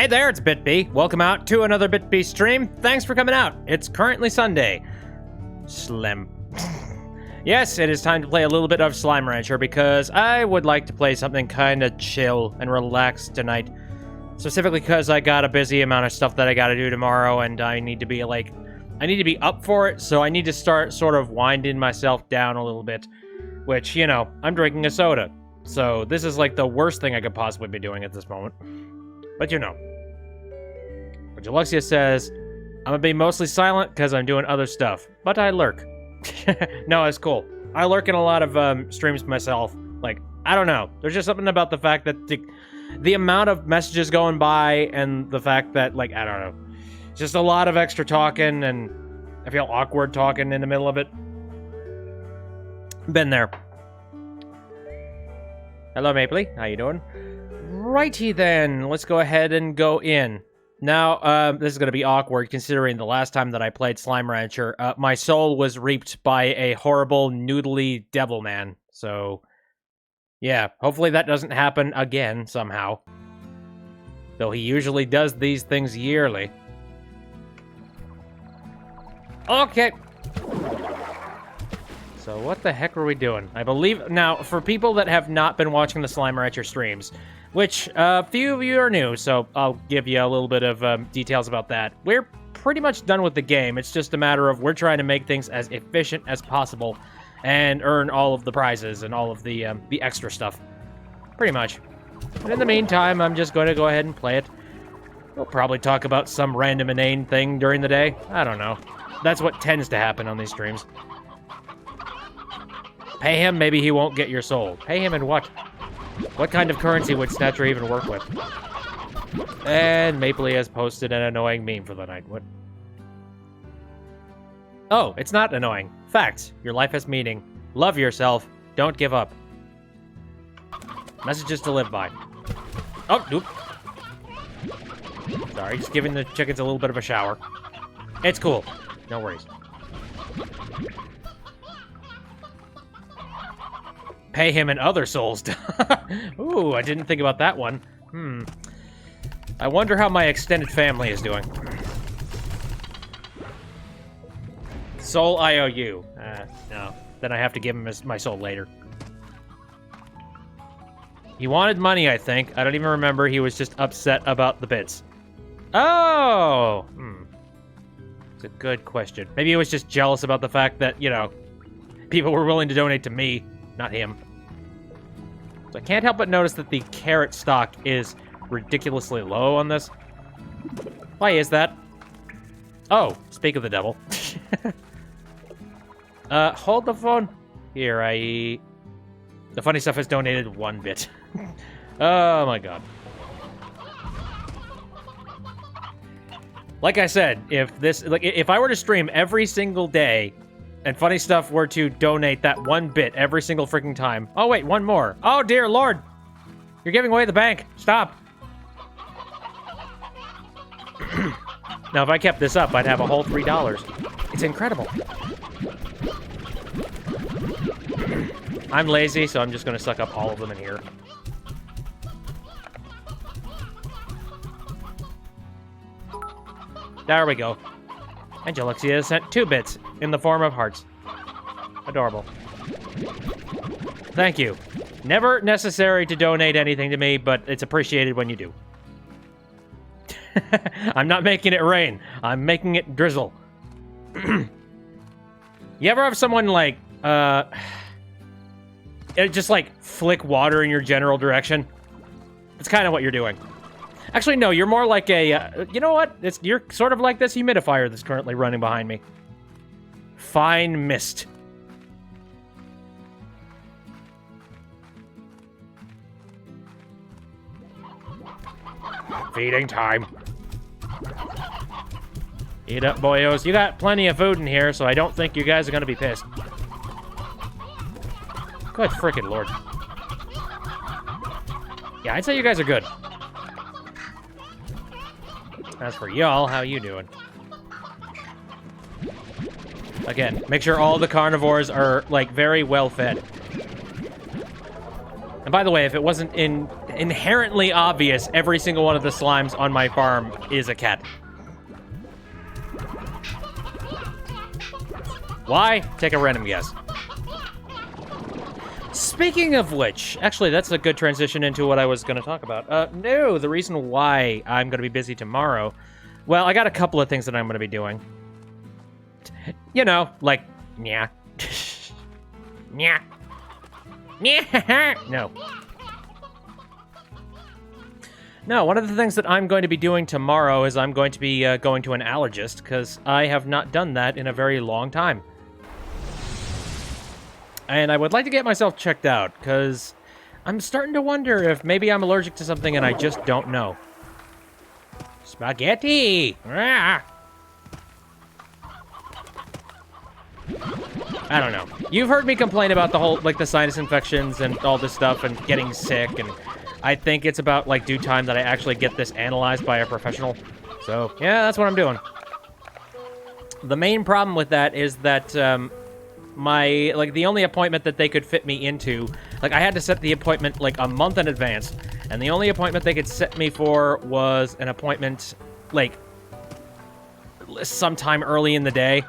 Hey there, it's BitB. Welcome out to another BitB stream. Thanks for coming out. It's currently Sunday. Slim. Yes, it is time to play a little bit of Slime Rancher because I would like to play something kind of chill and relaxed tonight. Specifically because I got a busy amount of stuff that I gotta do tomorrow and I need to be up for it, so I need to start sort of winding myself down a little bit. Which, you know, I'm drinking a soda. So this is like the worst thing I could possibly be doing at this moment. But you know. But Alexia says, I'm gonna be mostly silent because I'm doing other stuff. But I lurk. No, it's cool. I lurk in a lot of streams myself. Like, I don't know. There's just something about the fact that the amount of messages going by and the fact that, like, I don't know. Just a lot of extra talking and I feel awkward talking in the middle of it. Been there. Hello, Mapley. How you doing? Righty then. Let's go ahead and go in. Now, this is going to be awkward considering the last time that I played Slime Rancher, my soul was reaped by a horrible, noodly devil man. So, yeah, hopefully that doesn't happen again somehow. Though he usually does these things yearly. Okay. So what the heck are we doing? I believe... Now, for people that have not been watching the Slime Rancher streams, which a few of you are new, so I'll give you a little bit of details about that. We're pretty much done with the game. It's just a matter of we're trying to make things as efficient as possible and earn all of the prizes and all of the extra stuff. Pretty much. But in the meantime, I'm just going to go ahead and play it. We'll probably talk about some random inane thing during the day. I don't know. That's what tends to happen on these streams. Pay him, maybe he won't get your soul. Pay him in what? What kind of currency would Snatcher even work with? And Mapley has posted an annoying meme for the night. What? Oh, it's not annoying. Facts. Your life has meaning. Love yourself. Don't give up. Messages to live by. Oh, nope. Sorry, just giving the chickens a little bit of a shower. It's cool. No worries. Pay him in other souls. Ooh, I didn't think about that one. I wonder how my extended family is doing. Soul IOU. No. Then I have to give him my soul later. He wanted money, I think. I don't even remember. He was just upset about the bits. Oh! It's a good question. Maybe he was just jealous about the fact that, you know, people were willing to donate to me. Not him. So I can't help but notice that the carrot stock is ridiculously low on this. Why is that? Oh, speak of the devil. Hold the phone. Here, The Funnystuf has donated 1 bit. Oh my god. Like I said, if I were to stream every single day, and Funnystuf were to donate that 1 bit every single freaking time. Oh, wait, one more. Oh, dear lord. You're giving away the bank. Stop. Now, if I kept this up, I'd have a whole $3. It's incredible. I'm lazy, so I'm just going to suck up all of them in here. There we go. And Alexia sent 2 bits in the form of hearts. Adorable. Thank you. Never necessary to donate anything to me, but it's appreciated when you do. I'm not making it rain. I'm making it drizzle. You ever have someone, like, just, like, flick water in your general direction? It's kind of what you're doing. Actually, no, you're more like a, you know what? You're sort of like this humidifier that's currently running behind me. Fine mist. Feeding time. Eat up, boyos. You got plenty of food in here, so I don't think you guys are gonna be pissed. Good frickin' lord. Yeah, I'd say you guys are good. As for y'all, how you doing? Again, make sure all the carnivores are, like, very well fed. And by the way, if it wasn't inherently obvious every single one of the slimes on my farm is a cat. Why? Take a random guess. Speaking of which, actually, that's a good transition into what I was going to talk about. No, the reason why I'm going to be busy tomorrow, well, I got a couple of things that I'm going to be doing. You know, like, yeah. Yeah. Yeah. No. No, one of the things that I'm going to be doing tomorrow is I'm going to be going to an allergist, because I have not done that in a very long time. And I would like to get myself checked out, because I'm starting to wonder if maybe I'm allergic to something and I just don't know. Spaghetti! Ah! I don't know. You've heard me complain about the whole, like, the sinus infections and all this stuff and getting sick, and I think it's about, like, due time that I actually get this analyzed by a professional. So, yeah, that's what I'm doing. The main problem with that is that, the only appointment that they could fit me into, like, I had to set the appointment, like, a month in advance, and the only appointment they could set me for was an appointment, like, sometime early in the day.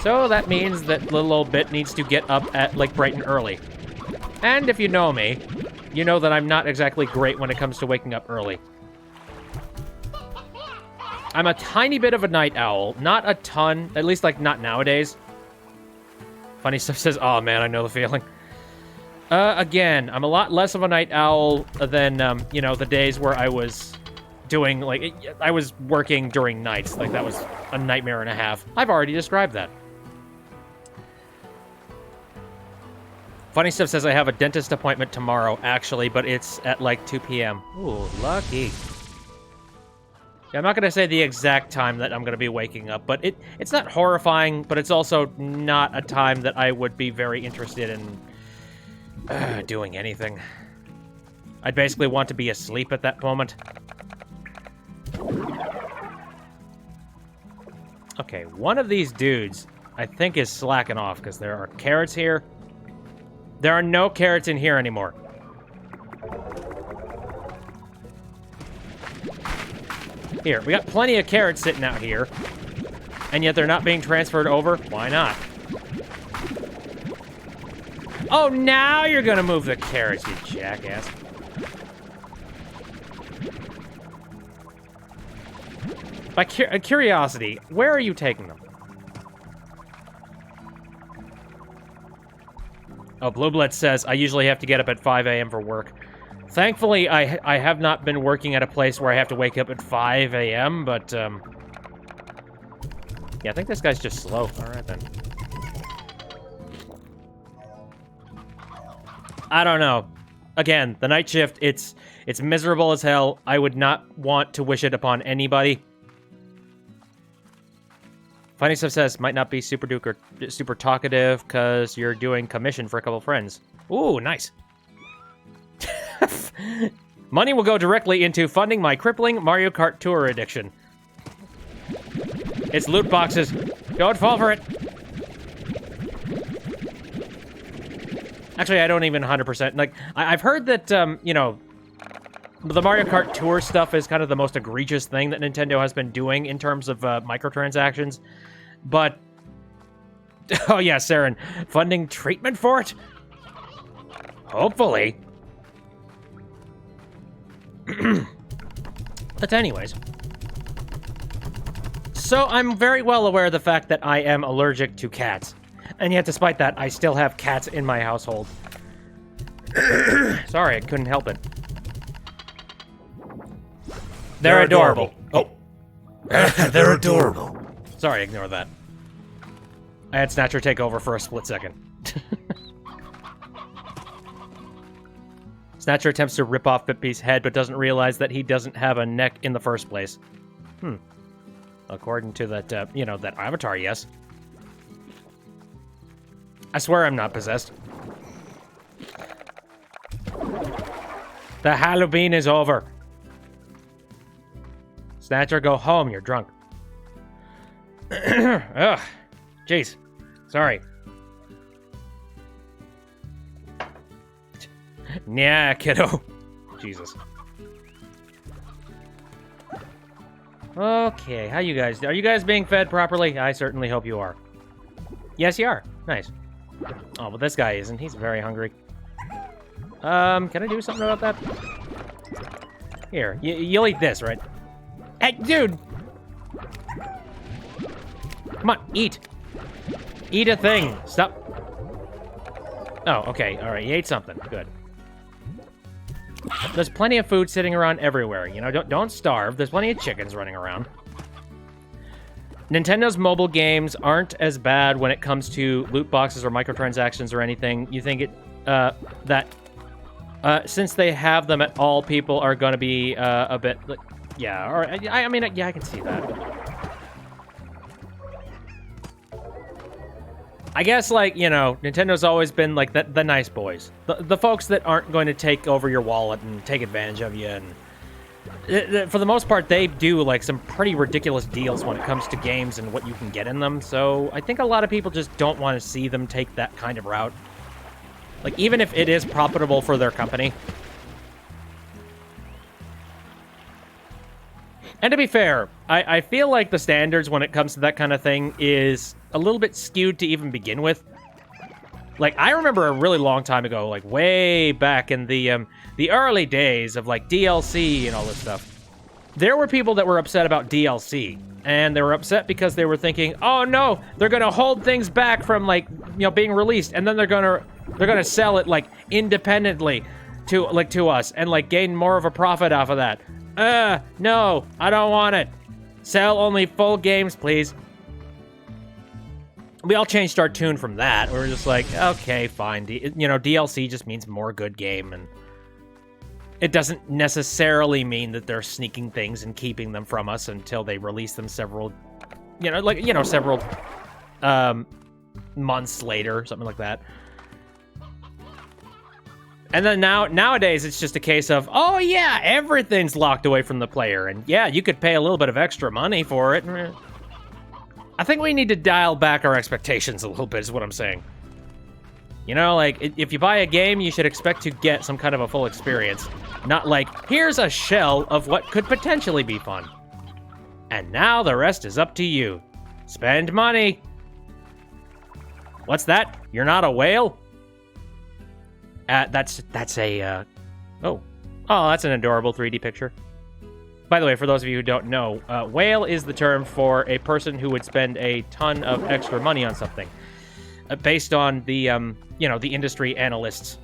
So that means that little old bit needs to get up at, like, bright and early. And if you know me, you know that I'm not exactly great when it comes to waking up early. I'm a tiny bit of a night owl. Not a ton, at least, like, not nowadays. Funnystuf says, oh man, I know the feeling. Again, I'm a lot less of a night owl than, you know, the days where I was doing, like, I was working during nights. Like, that was a nightmare and a half. I've already described that. Funnystuf says I have a dentist appointment tomorrow, actually, but it's at, like, 2 p.m. Ooh, lucky. Yeah, I'm not going to say the exact time that I'm going to be waking up, but it's not horrifying, but it's also not a time that I would be very interested in doing anything. I'd basically want to be asleep at that moment. Okay, one of these dudes, I think, is slacking off, because there are carrots here. There are no carrots in here anymore. Here, we got plenty of carrots sitting out here, and yet they're not being transferred over. Why not? Oh, now you're gonna move the carrots, you jackass. By curiosity, where are you taking them? Oh, Blueblood says, I usually have to get up at 5 a.m. for work. Thankfully, I have not been working at a place where I have to wake up at 5 a.m., but, yeah, I think this guy's just slow. All right, then. I don't know. Again, the night shift, it's miserable as hell. I would not want to wish it upon anybody. Funnystuf says, might not be super talkative, because you're doing commission for a couple friends. Ooh, nice. Money will go directly into funding my crippling Mario Kart Tour addiction. It's loot boxes. Don't fall for it. Actually, I don't even 100%. Like, I've heard that, you know, the Mario Kart Tour stuff is kind of the most egregious thing that Nintendo has been doing in terms of microtransactions. But, oh yeah, Saren, funding treatment for it? Hopefully. But anyways. So I'm very well aware of the fact that I am allergic to cats. And yet, despite that, I still have cats in my household. Sorry, I couldn't help it. They're adorable. Oh. They're adorable. Sorry, ignore that. I had Snatcher take over for a split second. Snatcher attempts to rip off Bitbeast's head, but doesn't realize that he doesn't have a neck in the first place. According to that, you know, that avatar, yes. I swear I'm not possessed. The Halloween is over. Snatcher, go home. You're drunk. Ugh. Jeez. Sorry. Yeah, kiddo. Jesus. Okay, how you guys? Are you guys being fed properly? I certainly hope you are. Yes, you are. Nice. Oh, but this guy isn't. He's very hungry. Can I do something about that? Here, you'll eat this, right? Hey, dude! Come on, eat. Eat a thing. Stop. Oh, okay. All right, you ate something. Good. There's plenty of food sitting around everywhere. You know, don't starve. There's plenty of chickens running around. Nintendo's mobile games aren't as bad when it comes to loot boxes or microtransactions or anything. You think since they have them at all, people are going to be a bit... yeah, or I mean, yeah, I can see that. I guess, like, you know, Nintendo's always been, like, the nice boys. The folks that aren't going to take over your wallet and take advantage of you. And for the most part, they do, like, some pretty ridiculous deals when it comes to games and what you can get in them. So I think a lot of people just don't want to see them take that kind of route. Like, even if it is profitable for their company. And to be fair, I feel like the standards when it comes to that kind of thing is a little bit skewed to even begin with. Like, I remember a really long time ago, like way back in the early days of like DLC and all this stuff, there were people that were upset about DLC, and they were upset because they were thinking, oh no, they're gonna hold things back from like, you know, being released, and then they're gonna sell it like independently to us and like gain more of a profit off of that. No, I don't want it. Sell only full games, please. We all changed our tune from that. We were just like, okay, fine. You know, DLC just means more good game, and it doesn't necessarily mean that they're sneaking things and keeping them from us until they release them several months later, something like that. And then nowadays, it's just a case of, oh yeah, everything's locked away from the player. And yeah, you could pay a little bit of extra money for it. I think we need to dial back our expectations a little bit, is what I'm saying. You know, like, if you buy a game, you should expect to get some kind of a full experience. Not like, here's a shell of what could potentially be fun. And now the rest is up to you. Spend money. What's that? You're not a whale? That's a, oh, that's an adorable 3D picture. By the way, for those of you who don't know, whale is the term for a person who would spend a ton of extra money on something, based on the, the industry analysts.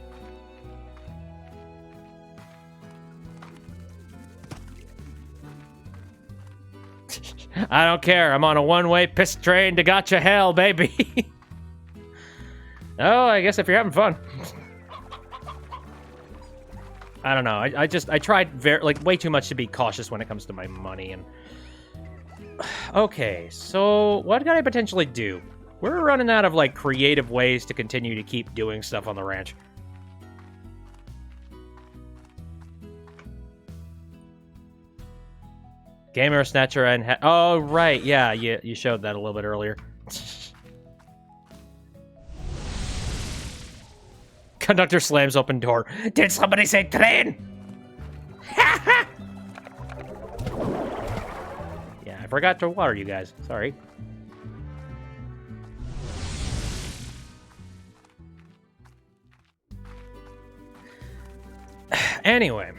I don't care. I'm on a one-way piss train to gotcha hell, baby. Oh, I guess if you're having fun. I don't know. I tried way too much to be cautious when it comes to my money. And okay, so what can I potentially do? We're running out of like creative ways to continue to keep doing stuff on the ranch. Gamer Snatcher and oh right, yeah, you showed that a little bit earlier. Conductor slams open door. Did somebody say train? Yeah, I forgot to water you guys. Sorry. Anyway.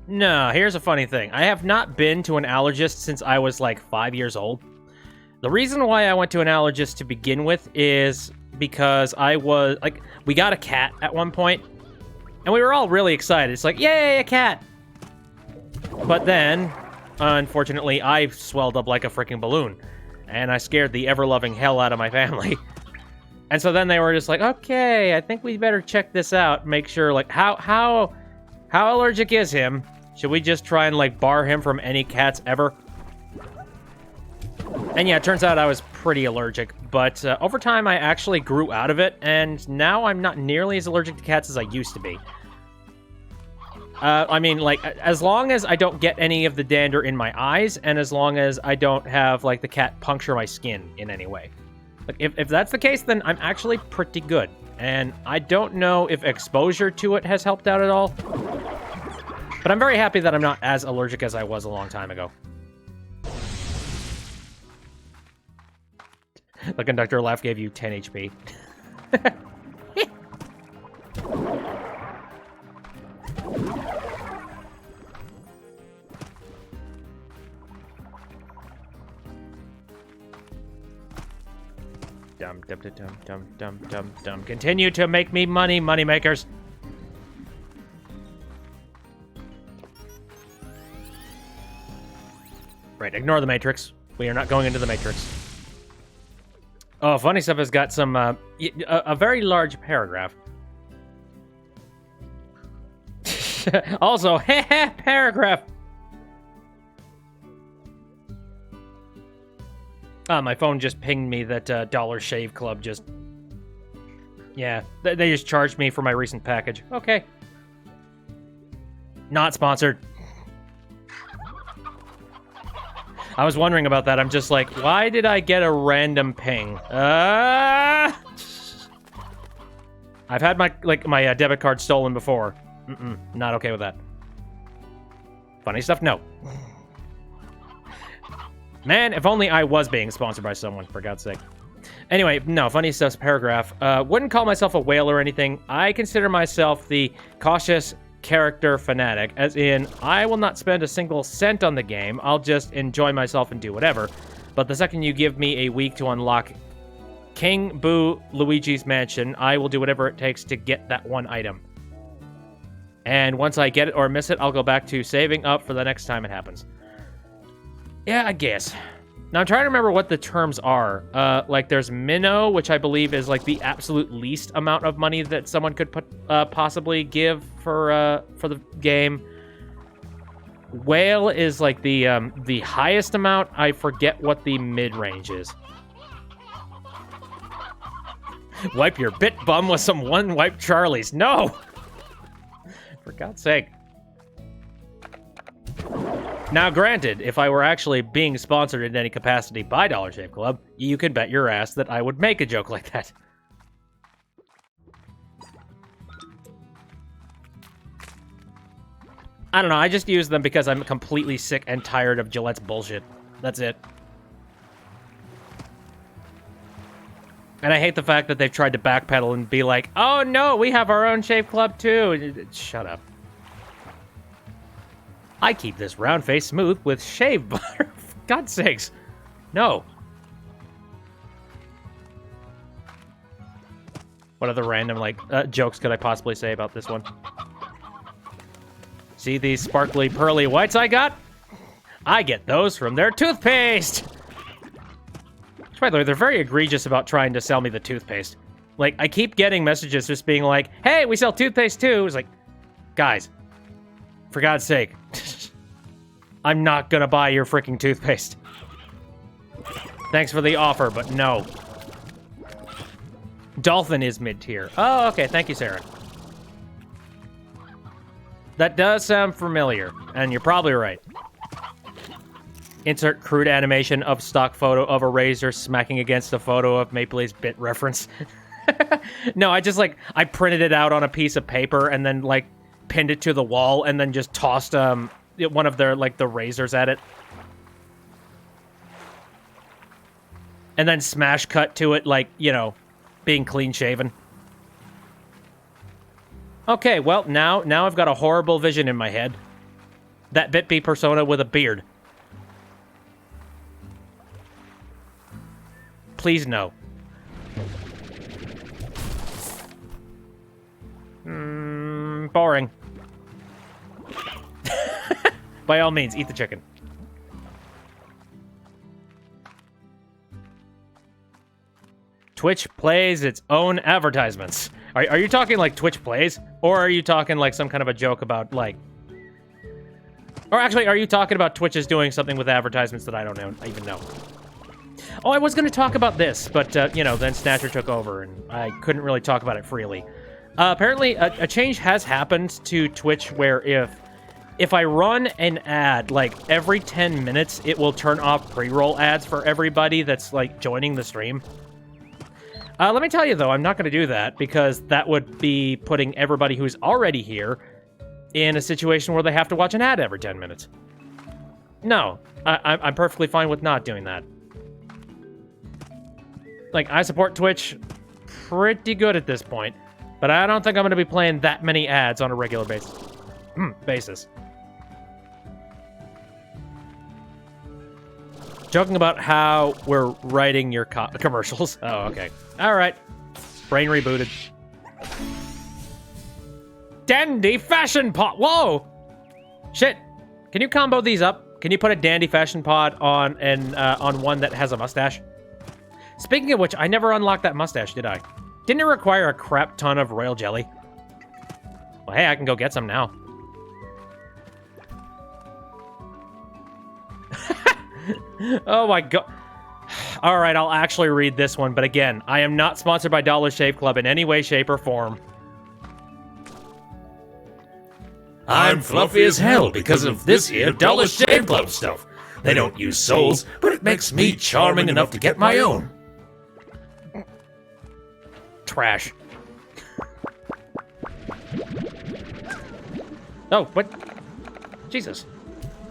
No, here's a funny thing. I have not been to an allergist since I was like 5 years old. The reason why I went to an allergist to begin with is because I was, like, we got a cat at one point, and we were all really excited. It's like, yay, a cat! But then, unfortunately, I swelled up like a freaking balloon, and I scared the ever-loving hell out of my family. And so then they were just like, okay, I think we better check this out, make sure, like, how allergic is him? Should we just try and, like, bar him from any cats ever? And yeah, it turns out I was pretty allergic, but over time I actually grew out of it, and now I'm not nearly as allergic to cats as I used to be. I mean, like, as long as I don't get any of the dander in my eyes, and as long as I don't have, like, the cat puncture my skin in any way. Like, if that's the case, then I'm actually pretty good. and I don't know if exposure to it has helped out at all. But I'm very happy that I'm not as allergic as I was a long time ago. The conductor laugh gave you 10 HP. Dum dum dum dum dum dum dum. Continue to make me money, money makers. Right, ignore the Matrix. We are not going into the Matrix. Oh, Funnystuf has got some, a very large paragraph. Also, paragraph. My phone just pinged me that Dollar Shave Club just... Yeah, they just charged me for my recent package. Okay. Not sponsored. I was wondering about that. I'm just like, why did I get a random ping? I've had my debit card stolen before. Not okay with that. Funnystuf, no. Man, if only I was being sponsored by someone, for God's sake. Anyway, no, Funnystuf's paragraph. Wouldn't call myself a whale or anything. I consider myself the cautious character fanatic, as in, I will not spend a single cent on the game. I'll just enjoy myself and do whatever. But the second you give me a week to unlock King Boo Luigi's Mansion, I will do whatever it takes to get that one item. And once I get it or miss it, I'll go back to saving up for the next time it happens. Yeah, I guess. Now, I'm trying to remember what the terms are. Like, there's minnow, which I believe is, like, the absolute least amount of money that someone could possibly give for the game. Whale is, like, the highest amount. I forget what the mid-range is. Wipe your bit bum with some one-wipe Charlies. No! For God's sake. Now, granted, if I were actually being sponsored in any capacity by Dollar Shave Club, you can bet your ass that I would make a joke like that. I don't know, I just use them because I'm completely sick and tired of Gillette's bullshit. That's it. And I hate the fact that they've tried to backpedal and be like, oh no, we have our own Shave Club too. Shut up. I keep this round face smooth with shave butter. For God's sakes. No. What other random, like, jokes could I possibly say about this one? See these sparkly, pearly whites I got? I get those from their toothpaste! Which, by the way, they're very egregious about trying to sell me the toothpaste. Like, I keep getting messages just being like, hey, we sell toothpaste too! It's like, guys, for God's sake. I'm not gonna buy your freaking toothpaste. Thanks for the offer, but no. Dolphin is mid-tier. Oh, okay, thank you, Sarah. That does sound familiar, and you're probably right. Insert crude animation of stock photo of a razor smacking against a photo of Maple Leaf's bit reference. No, I just, like, I printed it out on a piece of paper and then, like, pinned it to the wall and then just tossed, one of their, like, the razors at it. And then smash cut to it, like, you know, being clean shaven. Okay, well, now I've got a horrible vision in my head. That Bitbee persona with a beard. Please no. Boring. By all means, eat the chicken. Twitch plays its own advertisements. Are you talking like Twitch plays? Or are you talking like some kind of a joke about like... Or actually, are you talking about Twitch is doing something with advertisements that I don't even know? Oh, I was going to talk about this, but, you know, then Snatcher took over and I couldn't really talk about it freely. Apparently, a change has happened to Twitch where if I run an ad, like, every 10 minutes, it will turn off pre-roll ads for everybody that's, like, joining the stream. Let me tell you, though, I'm not going to do that because that would be putting everybody who's already here in a situation where they have to watch an ad every 10 minutes. No, I'm perfectly fine with not doing that. Like, I support Twitch pretty good at this point, but I don't think I'm going to be playing that many ads on a regular basis. Joking about how we're writing your commercials. Oh, okay. All right. Brain rebooted. Dandy fashion pot. Whoa! Shit. Can you combo these up? Can you put a dandy fashion pod on on one that has a mustache? Speaking of which, I never unlocked that mustache, did I? Didn't it require a crap ton of royal jelly? Well, hey, I can go get some now. Oh my god. All right, I'll actually read this one, but again, I am not sponsored by Dollar Shave Club in any way, shape, or form. I'm fluffy as hell because of this here Dollar Shave Club stuff. They don't use souls, but it makes me charming enough to get my own. Trash. Oh, what? Jesus.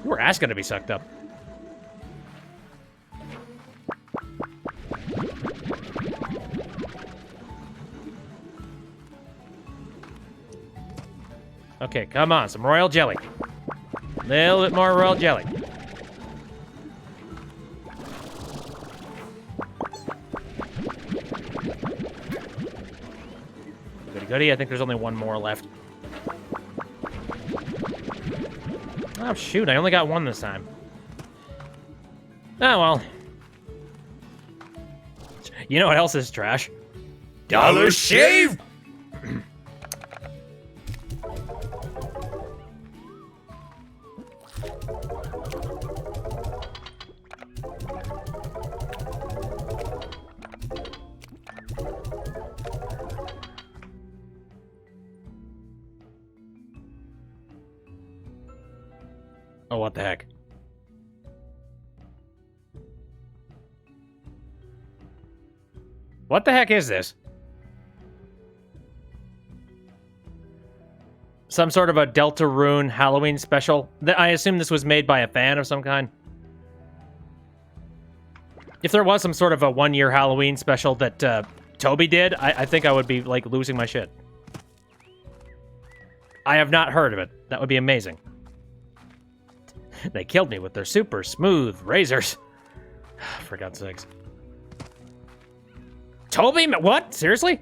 You were asking to be sucked up. Okay, come on, some royal jelly. A little bit more royal jelly. Goody goody, I think there's only one more left. Oh shoot, I only got one this time. Oh well. You know what else is trash? Dollar Shave! Oh, what the heck? What the heck is this? Some sort of a Deltarune Halloween special? I assume this was made by a fan of some kind. If there was some sort of a one-year Halloween special that Toby did, I think I would be, like, losing my shit. I have not heard of it. That would be amazing. They killed me with their super smooth razors. For God's sakes. Toby? What? Seriously?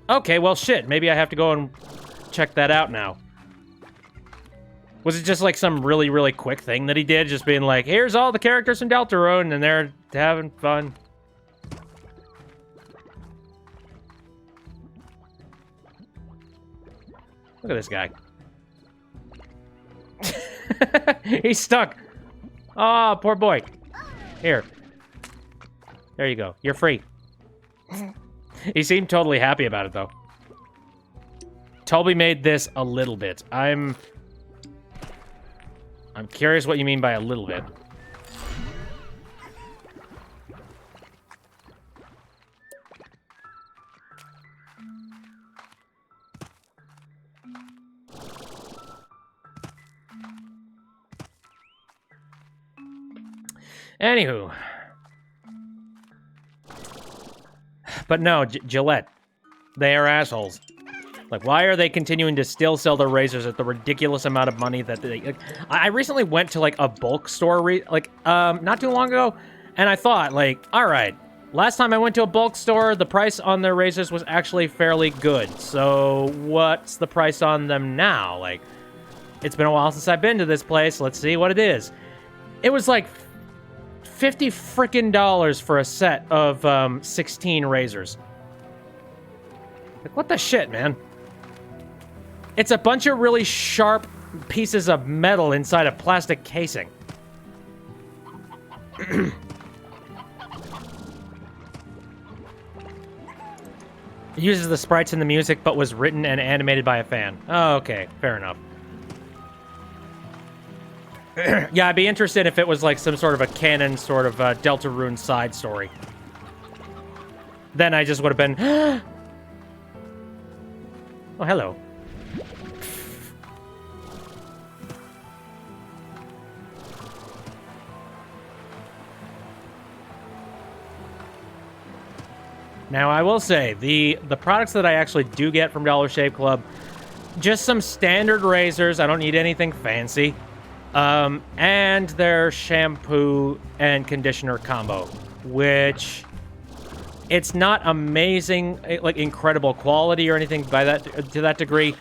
Okay, well, shit. Maybe I have to go and check that out now. Was it just like some really, really quick thing that he did? Just being like, here's all the characters from Deltarune, and they're having fun. Look at this guy. He's stuck. Oh, poor boy. Here. There you go. You're free. He seemed totally happy about it, though. Toby made this a little bit. I'm curious what you mean by a little bit. Anywho. But no, Gillette. They are assholes. Like, why are they continuing to still sell their razors at the ridiculous amount of money that they... Like, I recently went to, like, a bulk store, not too long ago, and I thought, like, alright, last time I went to a bulk store, the price on their razors was actually fairly good. So, what's the price on them now? Like, it's been a while since I've been to this place. Let's see what it is. It was, like, $50 frickin' for a set of 16 razors. Like, what the shit, man? It's a bunch of really sharp pieces of metal inside a plastic casing. It uses the sprites in the music, but was written and animated by a fan. Oh, okay, fair enough. Yeah, I'd be interested if it was like some sort of a canon sort of Deltarune side story. then I just would have been... Oh, hello. Now, I will say, the products that I actually do get from Dollar Shave Club, just some standard razors. I don't need anything fancy. And their shampoo and conditioner combo, which it's not amazing, like incredible quality or anything by that to that degree,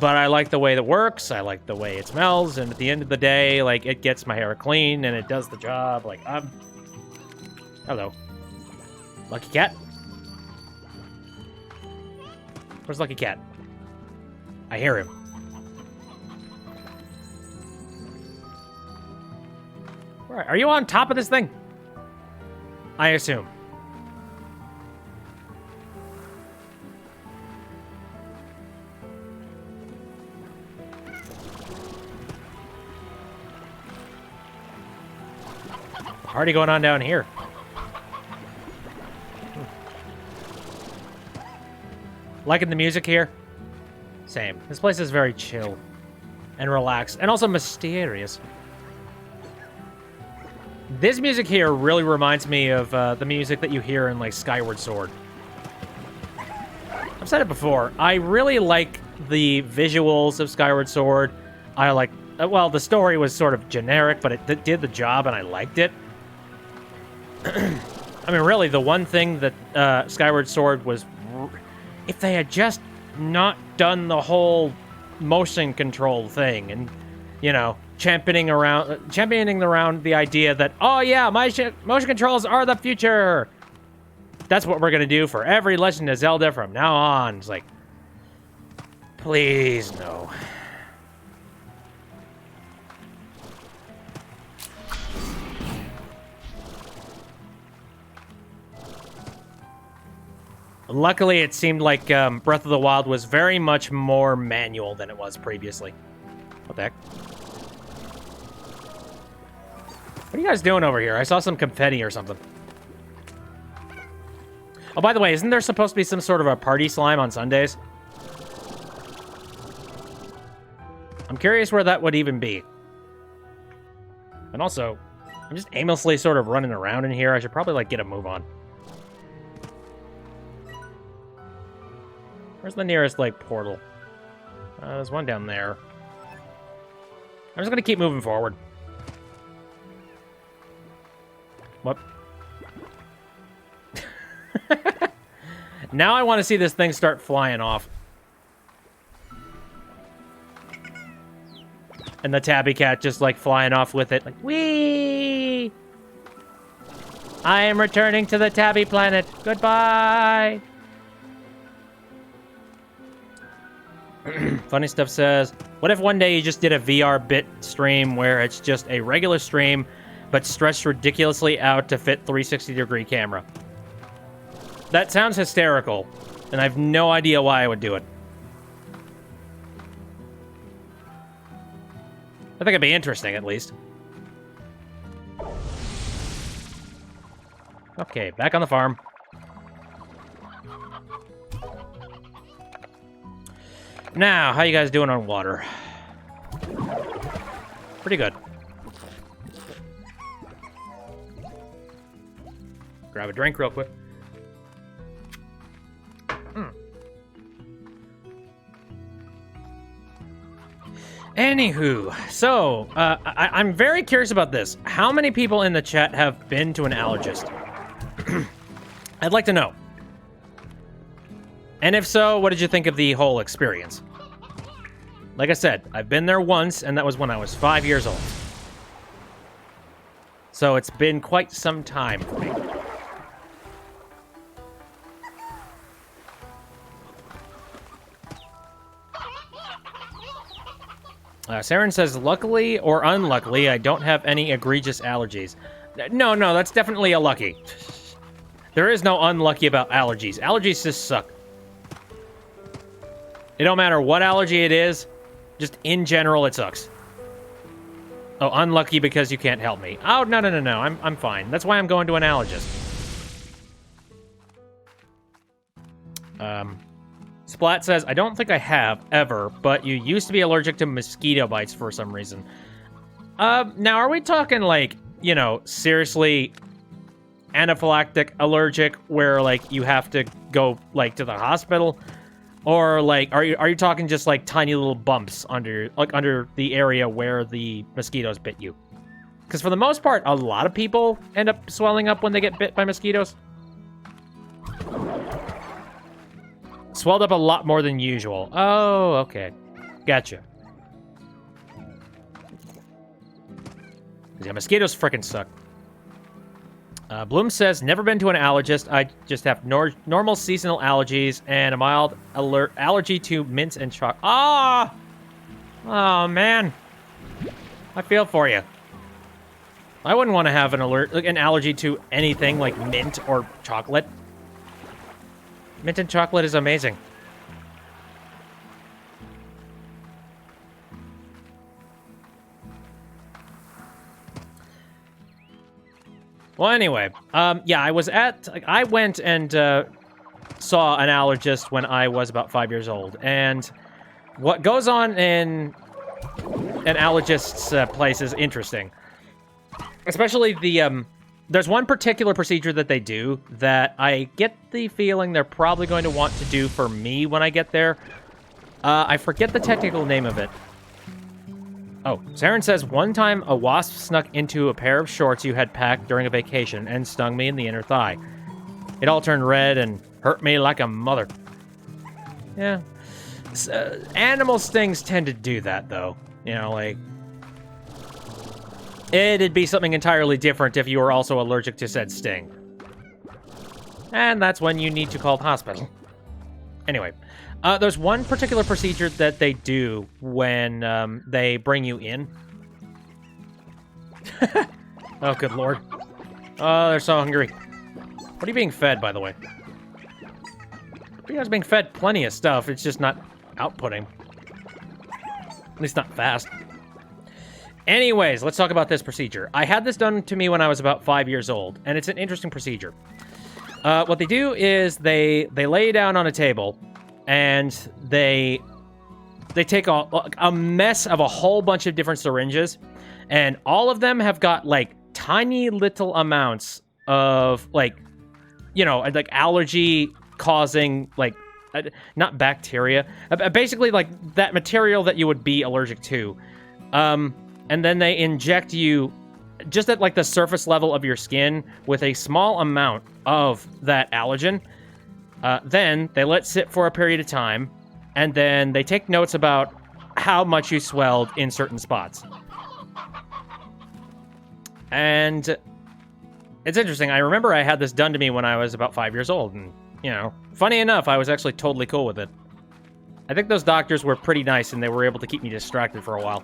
but I like the way that works. I like the way it smells, and at the end of the day, like it gets my hair clean and it does the job. Like hello, Lucky Cat. Where's Lucky Cat? I hear him. Where are you on top of this thing? I assume. Party going on down here. Liking the music here? Same. This place is very chill and relaxed and also mysterious. This music here really reminds me of the music that you hear in, like, Skyward Sword. I've said it before. I really like the visuals of Skyward Sword. I like... well, the story was sort of generic, but it did the job, and I liked it. I mean, really, the one thing that Skyward Sword was... if they had just not done the whole motion control thing and, you know... championing around the idea that, oh yeah, motion controls are the future. That's what we're gonna do for every Legend of Zelda from now on. It's like, please no. Luckily, it seemed like Breath of the Wild was very much more manual than it was previously. What the heck? What are you guys doing over here? I saw some confetti or something. Oh, by the way, isn't there supposed to be some sort of a party slime on Sundays? I'm curious where that would even be. And also, I'm just aimlessly sort of running around in here. I should probably, like, get a move on. Where's the nearest, like, portal? There's one down there. I'm just gonna keep moving forward. What? Now I want to see this thing start flying off. And the tabby cat just, like, flying off with it. Like, whee! I am returning to the tabby planet. Goodbye! Funnystuf says, what if one day you just did a VR bit stream where it's just a regular stream but stretched ridiculously out to fit 360-degree camera? That sounds hysterical, and I have no idea why I would do it. I think it'd be interesting, at least. Okay, back on the farm. Now, how you guys doing on water? Pretty good. Grab a drink real quick. Anywho, so, I'm very curious about this. How many people in the chat have been to an allergist? I'd like to know. And if so, what did you think of the whole experience? Like I said, I've been there once, and that was when I was 5 years old. So it's been quite some time for me. Saren says, luckily or unluckily, I don't have any egregious allergies. No, that's definitely a lucky. There is no unlucky about allergies. Allergies just suck. It don't matter what allergy it is, just in general, it sucks. Oh, unlucky because you can't help me. Oh, no, I'm fine. That's why I'm going to an allergist. Splat says, I don't think I have, ever, but you used to be allergic to mosquito bites for some reason. Now, are we talking, like, you know, seriously anaphylactic allergic, where, like, you have to go, like, to the hospital? Or, like, are you talking just, like, tiny little bumps under the area where the mosquitoes bit you? Because for the most part, a lot of people end up swelling up when they get bit by mosquitoes. Swelled up a lot more than usual. Oh, okay. Gotcha. Yeah, mosquitoes frickin' suck. Bloom says, never been to an allergist. I just have normal seasonal allergies and a mild allergy to mints and chocolate. Ah! Oh, man. I feel for you. I wouldn't want to have an allergy to anything like mint or chocolate. Mint and chocolate is amazing. Well, anyway, yeah, I went and saw an allergist when I was about 5 years old, and what goes on in an allergist's place is interesting. Especially there's one particular procedure that they do that I get the feeling they're probably going to want to do for me when I get there. I forget the technical name of it. Oh, Saren says, one time a wasp snuck into a pair of shorts you had packed during a vacation and stung me in the inner thigh. It all turned red and hurt me like a mother. Yeah. Animal stings tend to do that, though. You know, like... It'd be something entirely different if you were also allergic to said sting. And that's when you need to call the hospital. Anyway, there's one particular procedure that they do when they bring you in. Oh, good lord. Oh, they're so hungry. What are you being fed, by the way? You guys being fed plenty of stuff, it's just not outputting. At least not fast. Anyways, let's talk about this procedure. I had this done to me when I was about 5 years old, and it's an interesting procedure. What they do is they lay you down on a table, and they take a mess of a whole bunch of different syringes, and all of them have got, like, tiny little amounts of, like, you know, like, allergy-causing, like, not bacteria, basically, like, that material that you would be allergic to. And then they inject you just at, like, the surface level of your skin with a small amount of that allergen. Then they let sit for a period of time, and then they take notes about how much you swelled in certain spots. And it's interesting. I remember I had this done to me when I was about 5 years old, and, you know, funny enough, I was actually totally cool with it. I think those doctors were pretty nice, and they were able to keep me distracted for a while.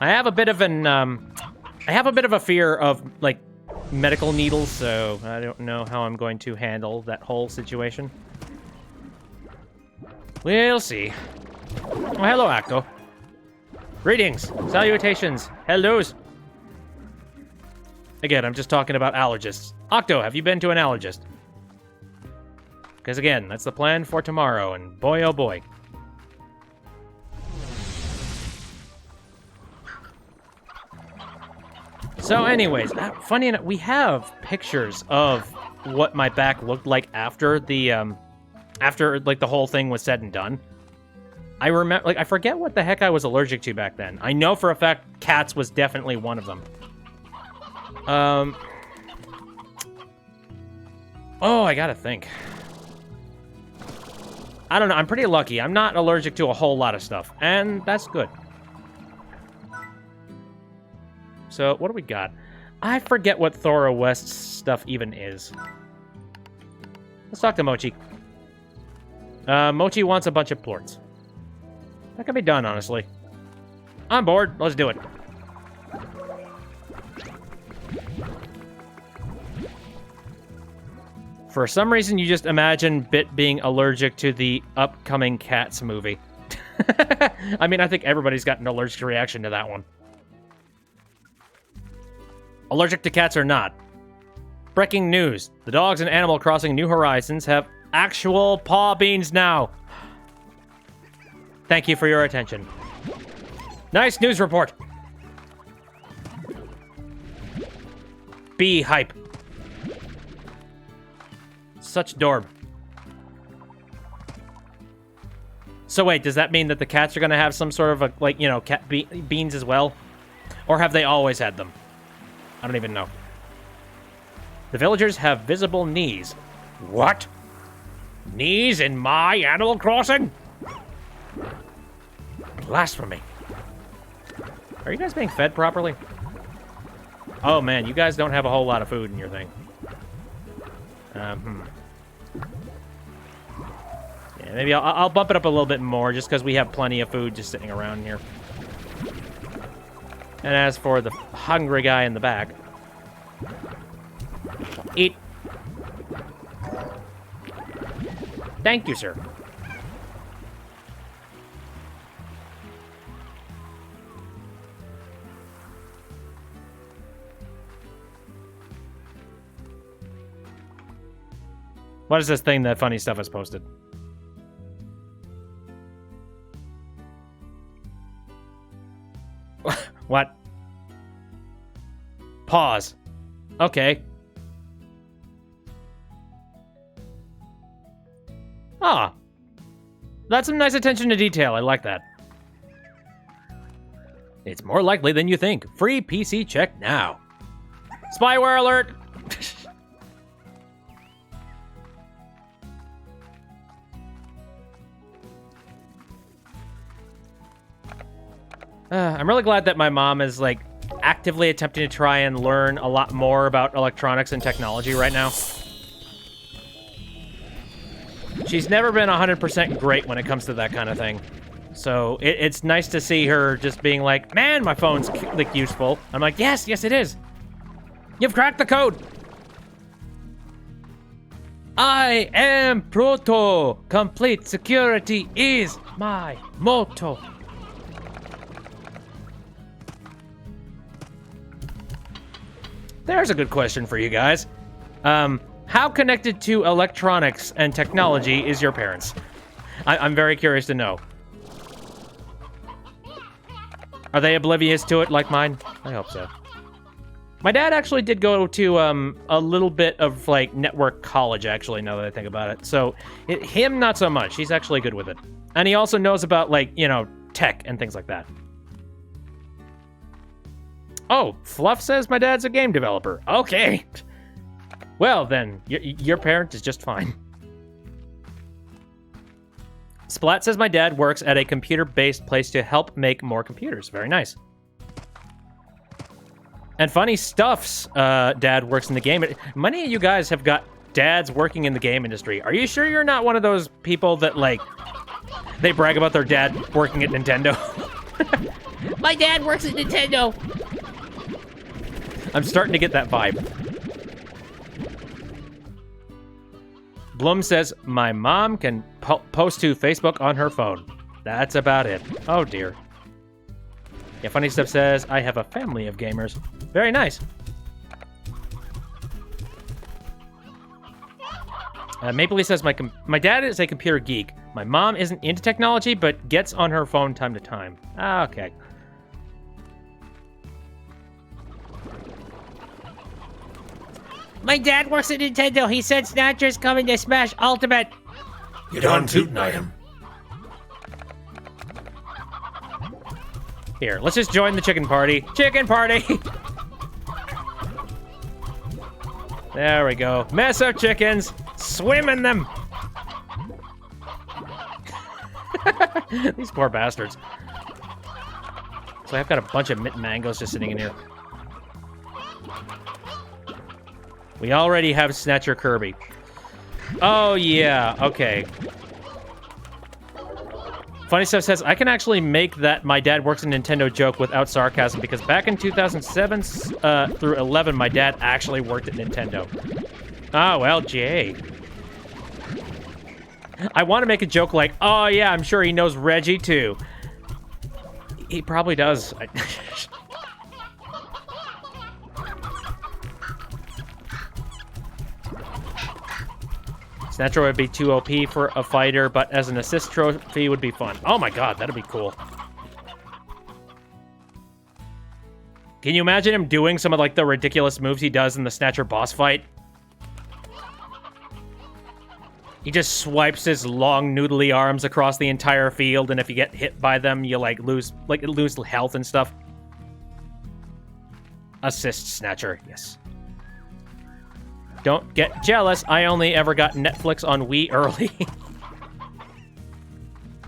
I have a bit of a fear of, like, medical needles, so I don't know how I'm going to handle that whole situation. We'll see. Oh, hello, Acto. Greetings, salutations, hellos. Again, I'm just talking about allergists. Octo, have you been to an allergist? Because again, that's the plan for tomorrow, and boy oh boy. So anyways, funny enough, we have pictures of what my back looked like after the, like, the whole thing was said and done. I remember, like, I forget what the heck I was allergic to back then. I know for a fact cats was definitely one of them. Oh, I gotta think. I don't know, I'm pretty lucky. I'm not allergic to a whole lot of stuff, and that's good. So, what do we got? I forget what Thora West's stuff even is. Let's talk to Mochi. Mochi wants a bunch of plorts. That can be done, honestly. I'm bored. Let's do it. For some reason, you just imagine Bit being allergic to the upcoming Cats movie. I mean, I think everybody's got an allergic reaction to that one. Allergic to cats or not. Breaking news. The dogs in Animal Crossing New Horizons have actual paw beans now. Thank you for your attention. Nice news report. Bee hype. Such dorm. So wait, does that mean that the cats are gonna have some sort of a, like, you know, cat beans as well? Or have they always had them? I don't even know. The villagers have visible knees. What? Knees in my Animal Crossing? Blasphemy. Are you guys being fed properly? Oh man, you guys don't have a whole lot of food in your thing. Yeah, maybe I'll bump it up a little bit more just because we have plenty of food just sitting around here. And as for the hungry guy in the back, eat. Thank you, sir. What is this thing that Funnystuf has posted? What? Pause. Okay. Ah. That's some nice attention to detail. I like that. It's more likely than you think. Free PC check now. Spyware alert! I'm really glad that my mom is, like, actively attempting to try and learn a lot more about electronics and technology right now. She's never been 100% great when it comes to that kind of thing. So it's nice to see her just being like, man, my phone's, like, useful. I'm like, yes, it is. You've cracked the code. I am Proto. Complete security is my motto. There's a good question for you guys. How connected to electronics and technology is your parents? I'm very curious to know. Are they oblivious to it like mine? I hope so. My dad actually did go to a little bit of, like, network college, actually, now that I think about it. So, him, not so much. He's actually good with it. And he also knows about, like, you know, tech and things like that. Oh, Fluff says my dad's a game developer. Okay. Well, then, your parent is just fine. Splat says my dad works at a computer-based place to help make more computers. Very nice. And Funnystuf's dad works in the game. Many of you guys have got dads working in the game industry. Are you sure you're not one of those people that, like, they brag about their dad working at Nintendo? My dad works at Nintendo. I'm starting to get that vibe. Bloom says, my mom can post to Facebook on her phone. That's about it. Oh, dear. Yeah, Funnystuf says, I have a family of gamers. Very nice. Maple Lee says, my dad is a computer geek. My mom isn't into technology, but gets on her phone time to time. Ah, okay. My dad works at Nintendo. He said Snatcher's coming to Smash Ultimate. You darn tootin' I am. Here, let's just join the chicken party. Chicken party! There we go. Mess up chickens. Swim in them. These poor bastards. So I've got a bunch of mint mangoes just sitting in here. We already have Snatcher Kirby. Oh, yeah. Okay. Funnystuf says, I can actually make that my dad works in Nintendo joke without sarcasm because back in 2007 through 11, my dad actually worked at Nintendo. Oh, well, Jay. I want to make a joke like, oh, yeah, I'm sure he knows Reggie, too. He probably does. Snatcher would be too OP for a fighter, but as an assist trophy would be fun. Oh my god, that'd be cool. Can you imagine him doing some of like the ridiculous moves he does in the Snatcher boss fight? He just swipes his long noodly arms across the entire field, and if you get hit by them, you lose health and stuff. Assist Snatcher, yes. Don't get jealous. I only ever got Netflix on Wii early.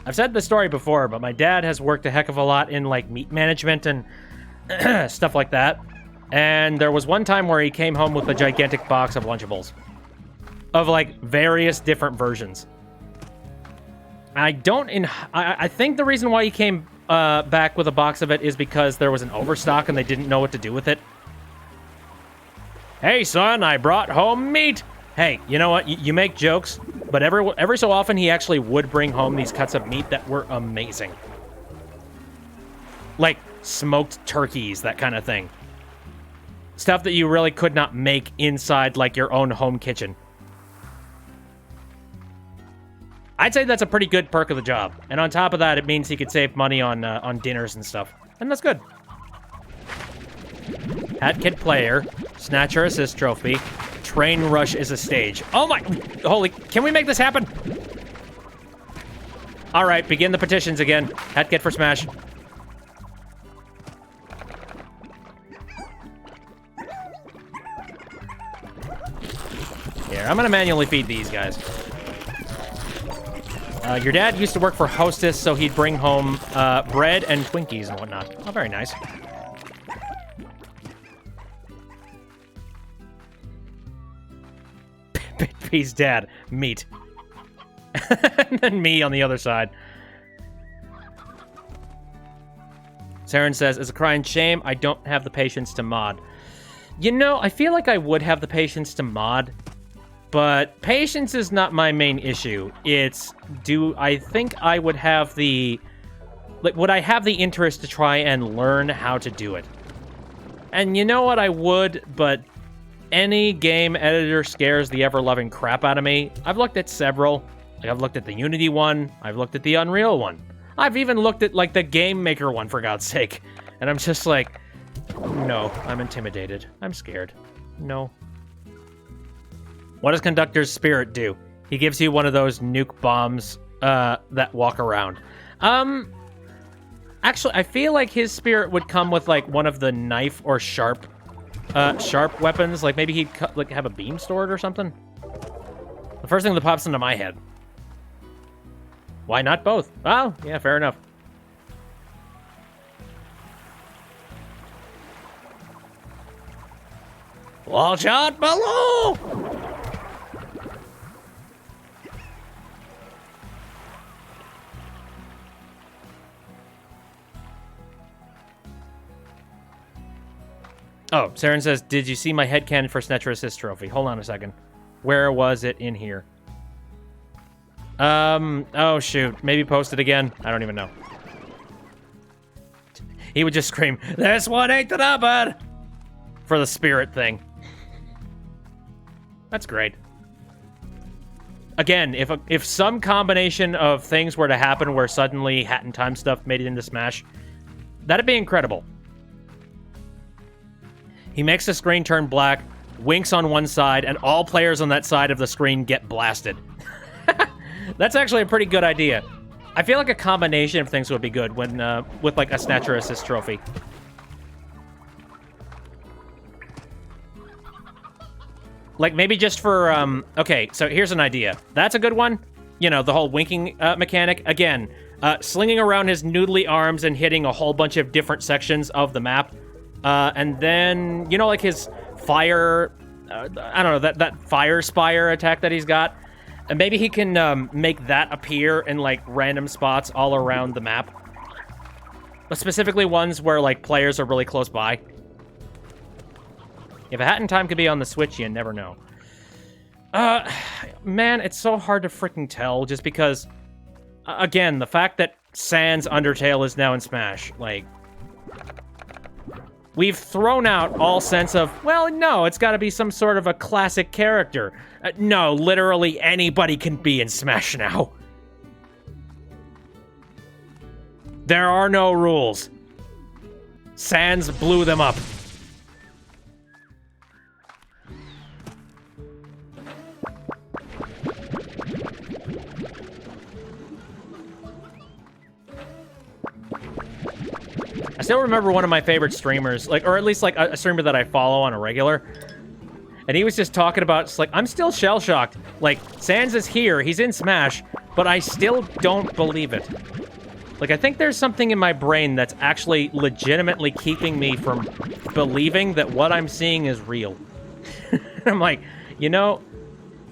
I've said this story before, but my dad has worked a heck of a lot in like meat management and stuff like that. And there was one time where he came home with a gigantic box of Lunchables. Of like various different versions. I think the reason why he came back with a box of it is because there was an overstock and they didn't know what to do with it. Hey son, I brought home meat. Hey, you know what? You make jokes, but every so often he actually would bring home these cuts of meat that were amazing. Like smoked turkeys, that kind of thing. Stuff that you really could not make inside like your own home kitchen. I'd say that's a pretty good perk of the job. And on top of that, it means he could save money on dinners and stuff. And that's good. Hat Kid player, Snatcher assist trophy, Train Rush is a stage. Oh my, holy, can we make this happen? All right, begin the petitions again. Hat Kid for Smash. Here, I'm gonna manually feed these guys. Your dad used to work for Hostess, so he'd bring home bread and Twinkies and whatnot. Oh, very nice. Bitby's dad, meat. And then me on the other side. Saren says, it's a crying shame I don't have the patience to mod. You know, I feel like I would have the patience to mod, but patience is not my main issue. It's, do I think I would have the... Like, would I have the interest to try and learn how to do it? And you know what, I would, but any game editor scares the ever-loving crap out of me. I've looked at several. Like, I've looked at the Unity one. I've looked at the Unreal one. I've even looked at, like, the Game Maker one, for God's sake. And I'm just like, no, I'm intimidated. I'm scared. No. What does Conductor's Spirit do? He gives you one of those nuke bombs that walk around. Actually, I feel like his spirit would come with, like, one of the knife or sharp weapons. Like, maybe he'd like have a beam sword or something. The first thing that pops into my head. Why not both? Oh, yeah, fair enough. Watch out below! Oh, Saren says, did you see my headcanon for Snatcher Assist Trophy? Hold on a second. Where was it in here? Oh shoot. Maybe post it again. I don't even know. He would just scream, this one ain't the number! For the spirit thing. That's great. Again, if some combination of things were to happen where suddenly Hat in Time stuff made it into Smash, that'd be incredible. He makes the screen turn black, winks on one side, and all players on that side of the screen get blasted. That's actually a pretty good idea. I feel like a combination of things would be good when with like a Snatcher Assist trophy. Like maybe just for okay, so here's an idea. That's a good one. You know, the whole winking mechanic. Again, slinging around his noodly arms and hitting a whole bunch of different sections of the map. And then, you know, like his fire, I don't know, that fire spire attack that he's got. And maybe he can make that appear in, like, random spots all around the map. But specifically ones where, like, players are really close by. If a Hat in Time could be on the Switch, you never know. Man, it's so hard to freaking tell, just because, again, the fact that Sans Undertale is now in Smash, like... We've thrown out all sense of, well, no, it's got to be some sort of a classic character. No, literally anybody can be in Smash now. There are no rules. Sans blew them up. I still remember one of my favorite streamers, like, or at least like a streamer that I follow on a regular, and he was just talking about, it's like, I'm still shell-shocked. Like, Sans is here, he's in Smash, but I still don't believe it. Like, I think there's something in my brain that's actually legitimately keeping me from believing that what I'm seeing is real. I'm like, you know,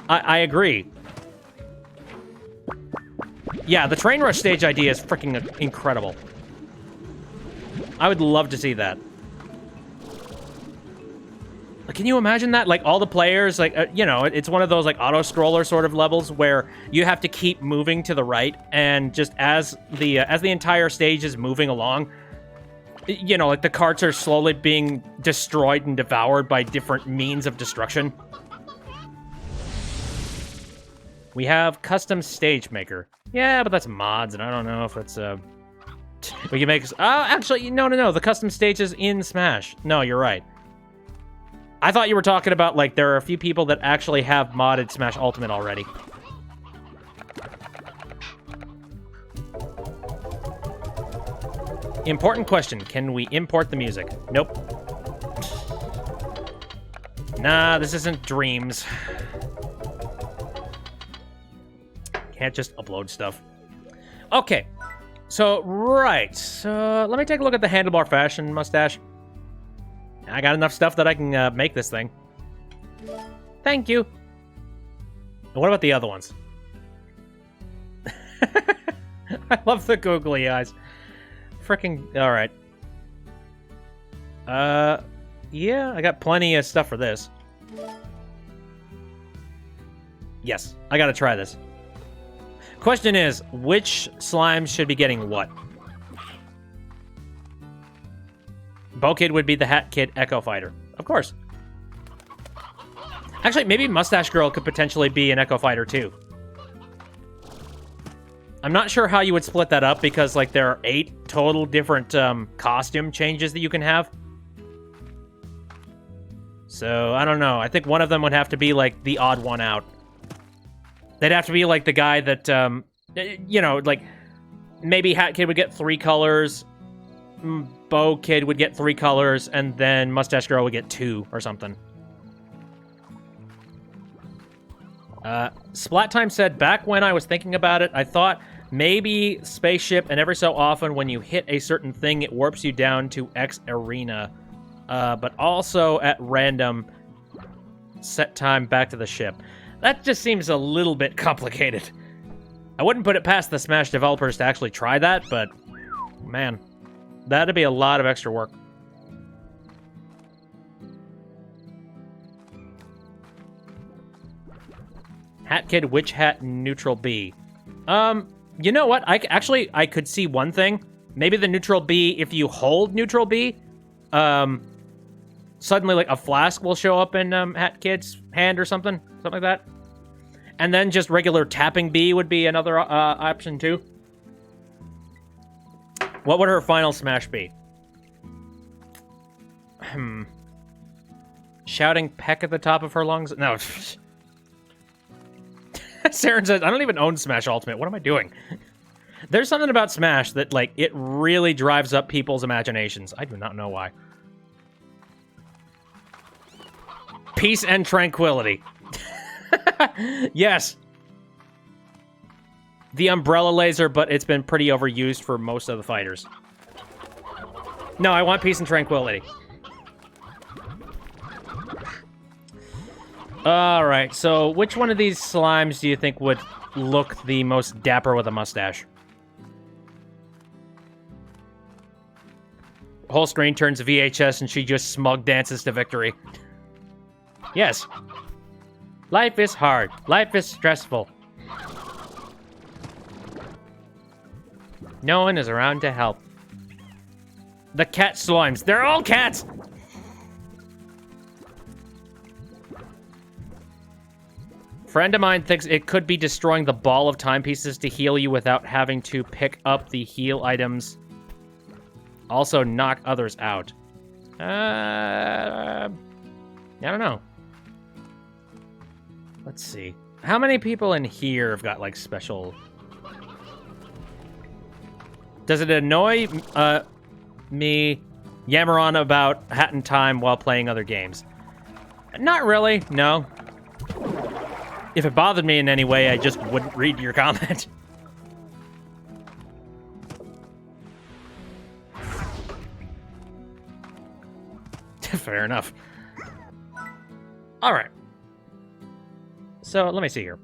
I agree. Yeah, the train rush stage idea is freaking incredible. I would love to see that. Like, can you imagine that? Like, all the players, like, you know, it's one of those, like, auto-scroller sort of levels where you have to keep moving to the right, and just as the entire stage is moving along, you know, like, the carts are slowly being destroyed and devoured by different means of destruction. We have custom stage maker. Yeah, but that's mods, and I don't know if it's, we can make... Oh, actually, no. The custom stage is in Smash. No, you're right. I thought you were talking about, like, there are a few people that actually have modded Smash Ultimate already. Important question. Can we import the music? Nope. Nah, this isn't Dreams. Can't just upload stuff. Okay. So, right. So, let me take a look at the handlebar fashion mustache. I got enough stuff that I can make this thing. Thank you. And what about the other ones? I love the googly eyes. Frickin'... Alright. Yeah, I got plenty of stuff for this. Yes, I gotta try this. Question is, which slimes should be getting what? Bow Kid would be the Hat Kid Echo Fighter. Of course. Actually, maybe Mustache Girl could potentially be an Echo Fighter, too. I'm not sure how you would split that up, because, like, there are 8 total different costume changes that you can have. So, I don't know. I think one of them would have to be, like, the odd one out. They'd have to be, like, the guy that, you know, like, maybe Hat Kid would get 3 colors, Bow Kid would get 3 colors, and then Mustache Girl would get 2 or something. Splat Time said, back when I was thinking about it, I thought maybe Spaceship, and every so often when you hit a certain thing, it warps you down to X Arena, but also at random set time back to the ship. That just seems a little bit complicated. I wouldn't put it past the Smash developers to actually try that, but man, that'd be a lot of extra work. Hat Kid, Witch Hat, Neutral B. You know what? I could see one thing. Maybe the Neutral B, if you hold Neutral B, suddenly like a flask will show up in Hat Kid's hand or something like that. And then just regular tapping B would be another option too. What would her final smash be? Shouting peck at the top of her lungs? No. Saren says, I don't even own Smash Ultimate. What am I doing? There's something about Smash that, like, it really drives up people's imaginations. I do not know why. Peace and tranquility. Yes. The umbrella laser, but it's been pretty overused for most of the fighters. No, I want peace and tranquility. Alright, so which one of these slimes do you think would look the most dapper with a mustache? Whole screen turns VHS and she just smug dances to victory. Yes. Life is hard. Life is stressful. No one is around to help. The cat slimes. They're all cats! Friend of mine thinks it could be destroying the ball of timepieces to heal you without having to pick up the heal items. Also knock others out. I don't know. Let's see. How many people in here have got, like, special... Does it annoy me yammer on about Hat in Time while playing other games? Not really, no. If it bothered me in any way, I just wouldn't read your comment. Fair enough. All right. So, let me see here.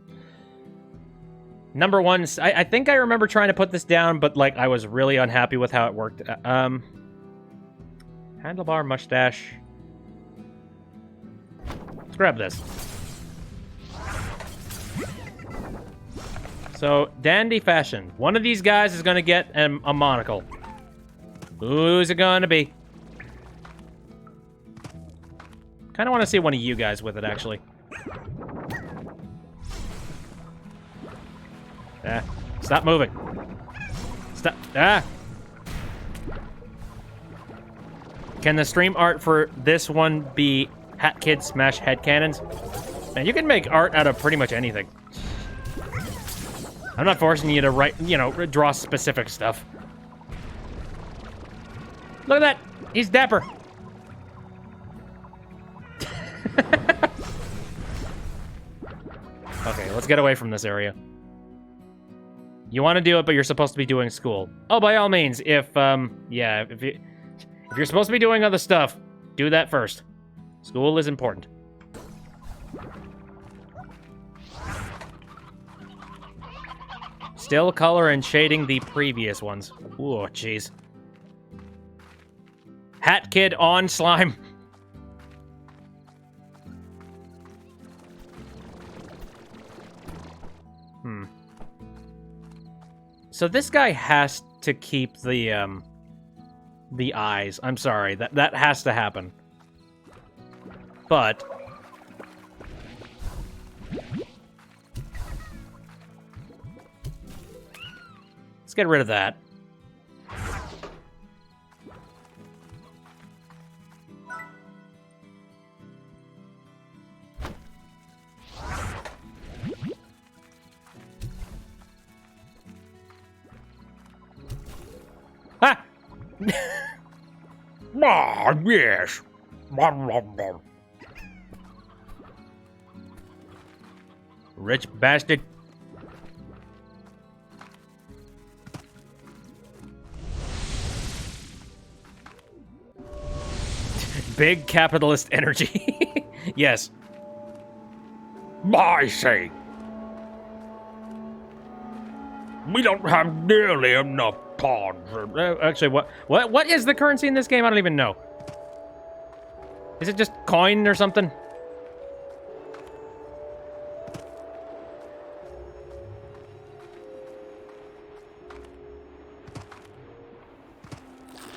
Number one, I think I remember trying to put this down, but, like, I was really unhappy with how it worked. Handlebar, mustache. Let's grab this. So, dandy fashion. One of these guys is gonna get a monocle. Who's it gonna be? Kind of want to see one of you guys with it, actually. Stop moving. Stop. Can the stream art for this one be Hat Kid Smash Head Cannons? Man, you can make art out of pretty much anything. I'm not forcing you to write, draw specific stuff. Look at that! He's Dapper! Okay, let's get away from this area. You want to do it, but you're supposed to be doing school. Oh, by all means, if you're supposed to be doing other stuff, do that first. School is important. Still color and shading the previous ones. Oh, jeez. Hat Kid on slime. So this guy has to keep the eyes. I'm sorry, that has to happen. But let's get rid of that. Ah! Ah, yes. Rich bastard. Big capitalist energy. Yes. I say. We don't have nearly enough pawns. Actually, what is the currency in this game? I don't even know. Is it just coin or something?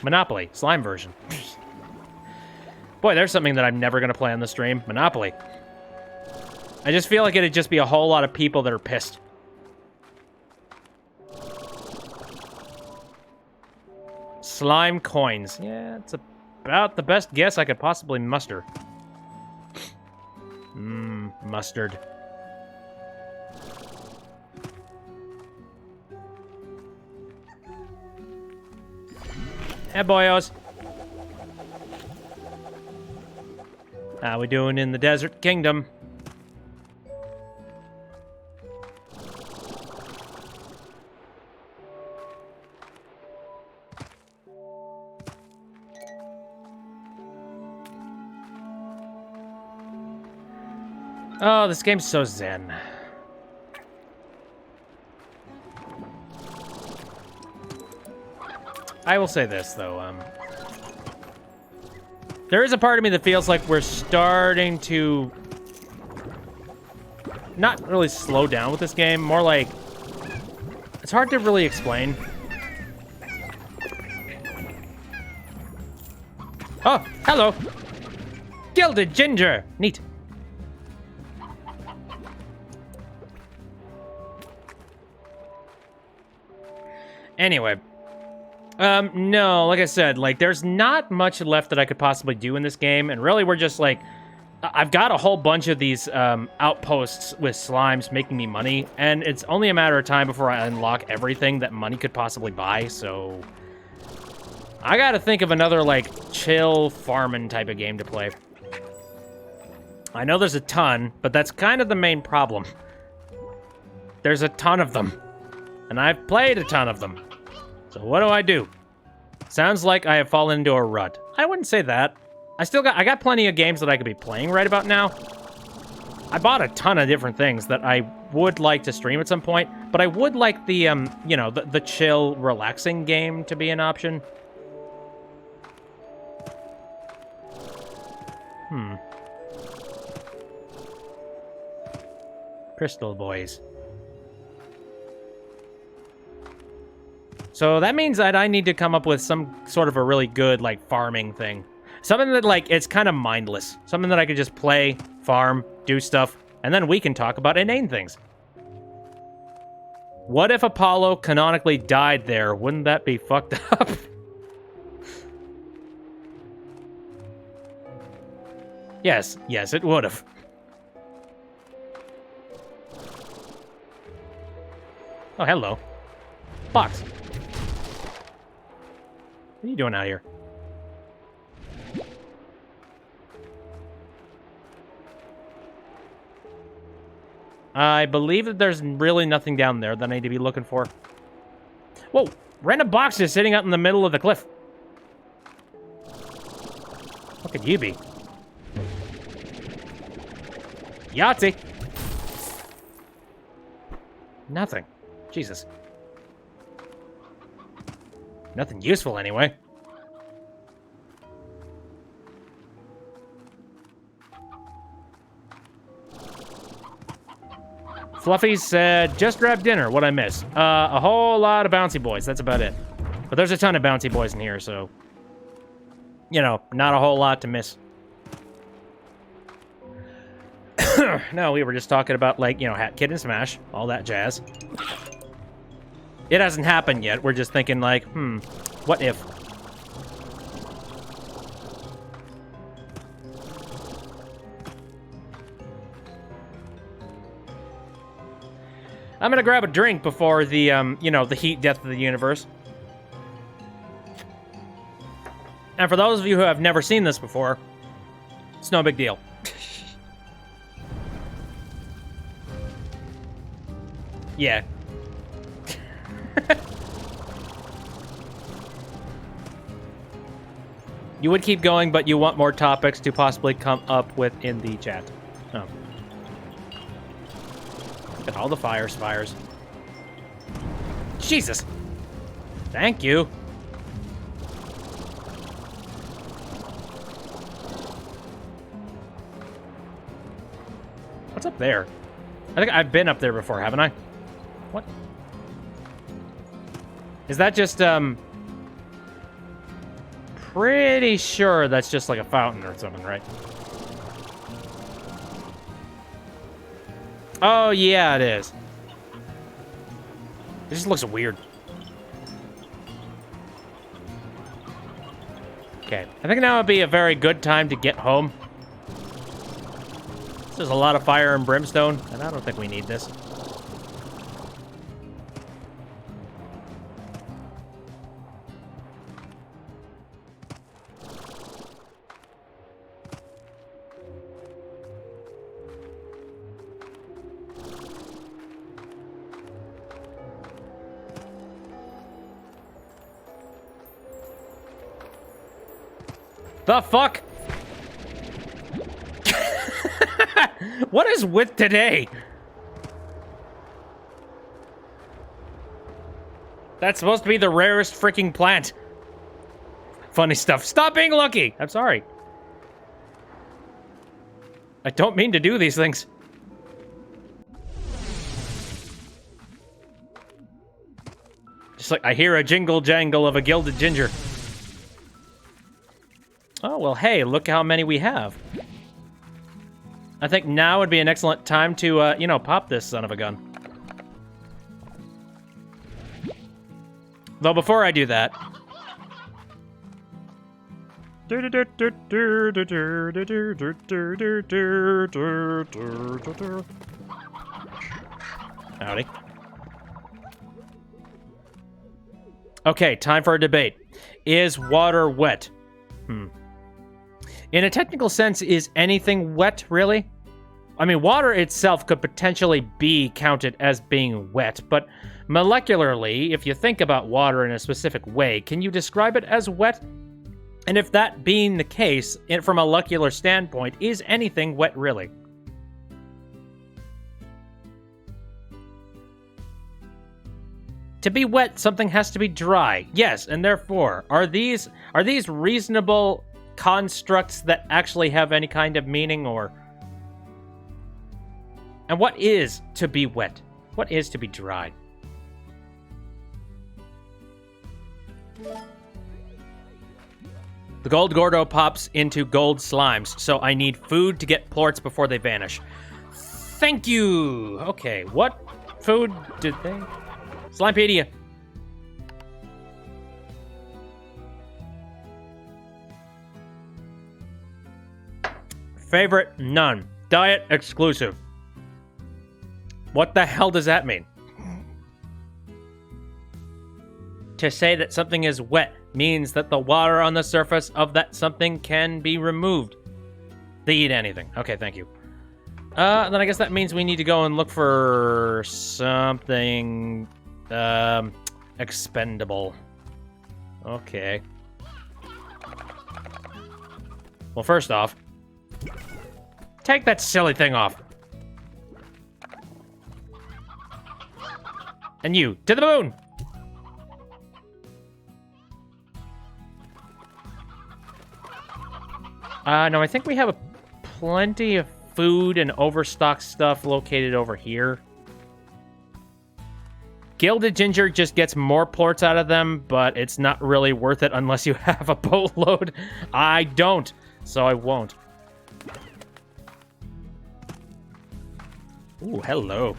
Monopoly, slime version. Boy, there's something that I'm never going to play on the stream. Monopoly. I just feel like it'd just be a whole lot of people that are pissed. Slime coins. Yeah, it's about the best guess I could possibly muster. Mustard. Hey, boyos. How we doing in the Desert Kingdom? Oh, this game's so zen. I will say this, though. There is a part of me that feels like we're starting to not really slow down with this game, more like it's hard to really explain. Oh, hello. Gilded ginger. Neat. Anyway. No, like I said, like, there's not much left that I could possibly do in this game, and really we're just, like, I've got a whole bunch of these, outposts with slimes making me money, and it's only a matter of time before I unlock everything that money could possibly buy, so... I gotta think of another, like, chill farming type of game to play. I know there's a ton, but that's kind of the main problem. There's a ton of them, and I've played a ton of them. So what do? Sounds like I have fallen into a rut. I wouldn't say that. I got plenty of games that I could be playing right about now. I bought a ton of different things that I would like to stream at some point, but I would like the, you know, the chill, relaxing game to be an option. Crystal Boys. So that means that I need to come up with some sort of a really good, like, farming thing. Something that, like, it's kind of mindless. Something that I could just play, farm, do stuff, and then we can talk about inane things. What if Apollo canonically died there? Wouldn't that be fucked up? Yes, it would have. Oh, hello. Box. What are you doing out here? I believe that there's really nothing down there that I need to be looking for. Whoa! Random boxes sitting out in the middle of the cliff. What could you be? Yahtzee! Nothing. Jesus. Nothing useful, anyway. Fluffy said, just grab dinner. What'd I miss? A whole lot of bouncy boys. That's about it. But there's a ton of bouncy boys in here, so... You know, not a whole lot to miss. No, we were just talking about, like, you know, Hat Kid and Smash. All that jazz. It hasn't happened yet. We're just thinking, like, what if? I'm gonna grab a drink before the, you know, the heat death of the universe. And for those of you who have never seen this before, it's no big deal. Yeah. You would keep going, but you want more topics to possibly come up with in the chat. Oh. Look at all the fire spires. Jesus! Thank you. What's up there? I think I've been up there before, haven't I? What? Is that just, pretty sure that's just like a fountain or something, right? Oh, yeah, it is. It just looks weird. Okay, I think now would be a very good time to get home. There's a lot of fire and brimstone, and I don't think we need this. The fuck? What is with today? That's supposed to be the rarest freaking plant. Funny stuff. Stop being lucky. I'm sorry. I don't mean to do these things. Just like I hear a jingle jangle of a gilded ginger. Oh, well, hey, look how many we have. I think now would be an excellent time to, you know, pop this son of a gun. Though before I do that... Howdy. Okay, time for a debate. Is water wet? In a technical sense, is anything wet, really? I mean, water itself could potentially be counted as being wet, but molecularly, if you think about water in a specific way, can you describe it as wet? And if that being the case, from a molecular standpoint, is anything wet, really? To be wet, something has to be dry. Yes, and therefore, are these reasonable constructs that actually have any kind of meaning, or... And what is to be wet? What is to be dry? The gold Gordo pops into gold slimes, so I need food to get plorts before they vanish. Thank you! Okay, what food did they... Slimepedia. Favorite? None. Diet exclusive. What the hell does that mean? To say that something is wet means that the water on the surface of that something can be removed. They eat anything. Okay, thank you. Then I guess that means we need to go and look for something... expendable. Okay. Well, first off, take that silly thing off. And you, to the moon! No, I think we have plenty of food and overstock stuff located over here. Gilded Ginger just gets more plorts out of them, but it's not really worth it unless you have a boatload. I don't, so I won't. Ooh, hello.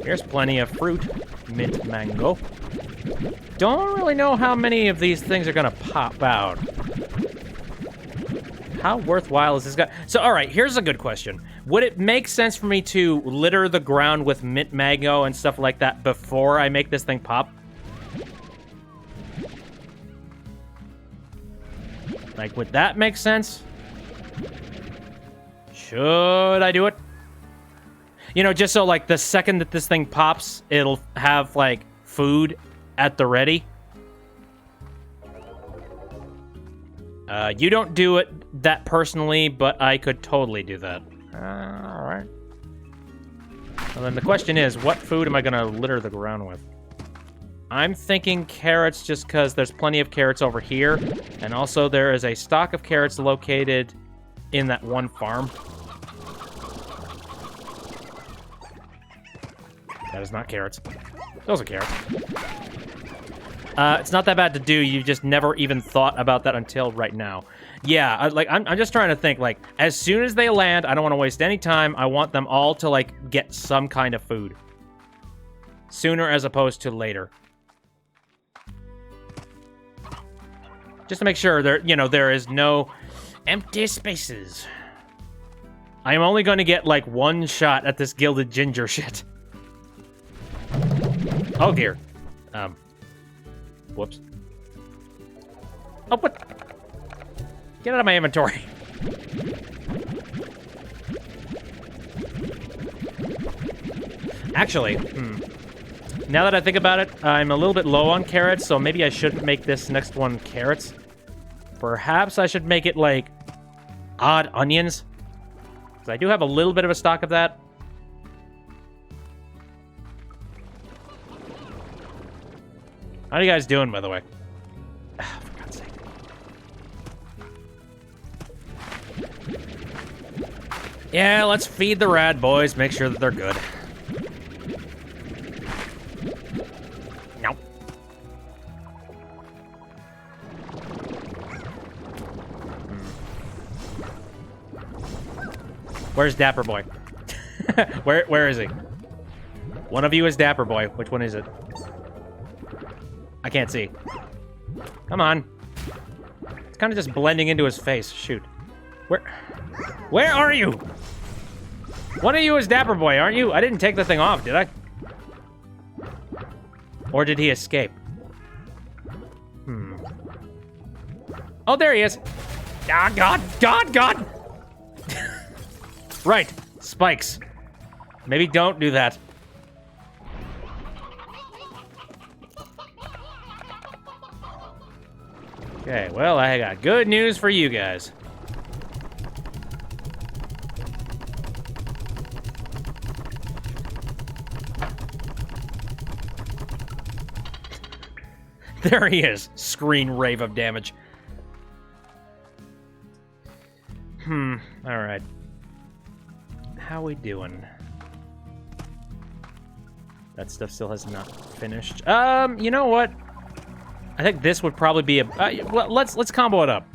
Here's plenty of fruit. Mint mango. Don't really know how many of these things are gonna pop out. How worthwhile is this guy? So, all right, here's a good question. Would it make sense for me to litter the ground with mint mango and stuff like that before I make this thing pop? Like, would that make sense? Should I do it? You know, just so, like, the second that this thing pops, it'll have, like, food at the ready. You don't do it that personally, but I could totally do that. Alright. Well, then the question is, what food am I going to litter the ground with? I'm thinking carrots just because there's plenty of carrots over here. And also there is a stock of carrots located in that one farm. That is not carrots. Those are carrots. It's not that bad to do. You just never even thought about that until right now. Yeah, I'm just trying to think, like, as soon as they land, I don't want to waste any time. I want them all to, like, get some kind of food. Sooner as opposed to later. Just to make sure there is no empty spaces. I am only going to get, like, one shot at this Gilded Ginger shit. Oh, dear. Whoops. Oh, what? Get out of my inventory. Actually, now that I think about it, I'm a little bit low on carrots, so maybe I shouldn't make this next one carrots. Perhaps I should make it, like, odd onions. Because I do have a little bit of a stock of that. How are you guys doing, by the way? Oh, for God's sake. Yeah, let's feed the rad boys, make sure that they're good. Nope. Where's Dapper Boy? Where is he? One of you is Dapper Boy. Which one is it? I can't see. Come on. It's kind of just blending into his face. Shoot. Where are you? One of you is Dapper Boy, aren't you? I didn't take the thing off, did I? Or did he escape? Oh, there he is. Ah, God. Right. Spikes. Maybe don't do that. Okay, well, I got good news for you guys. There he is. Screen rave of damage. Alright. How we doing? That stuff still has not finished. You know what? I think this would probably be a... let's combo it up.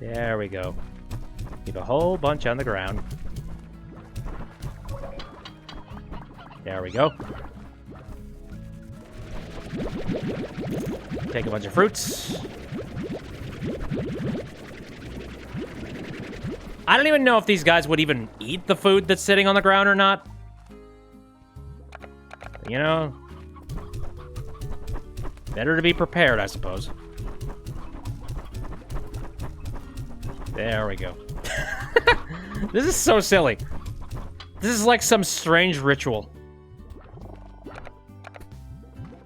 There we go. Leave a whole bunch on the ground. There we go. Take a bunch of fruits. I don't even know if these guys would even eat the food that's sitting on the ground or not. You know, better to be prepared, I suppose. There we go. This is so silly. This is like some strange ritual.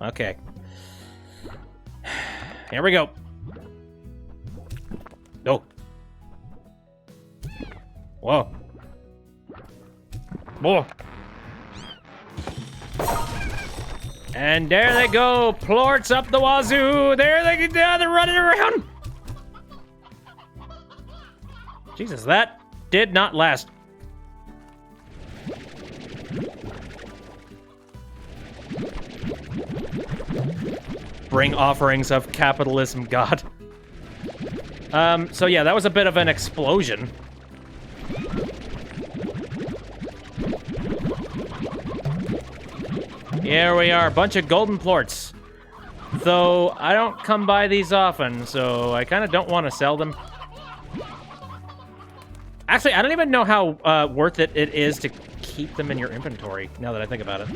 Okay. Here we go. Oh. Whoa. Whoa. And there they go. Plorts up the wazoo. There they go. They're running around. Jesus, that did not last. Bring offerings of capitalism, God. So yeah, that was a bit of an explosion. Here we are, a bunch of golden plorts. Though, I don't come by these often, so I kind of don't want to sell them. Actually, I don't even know how worth it is to keep them in your inventory, now that I think about it.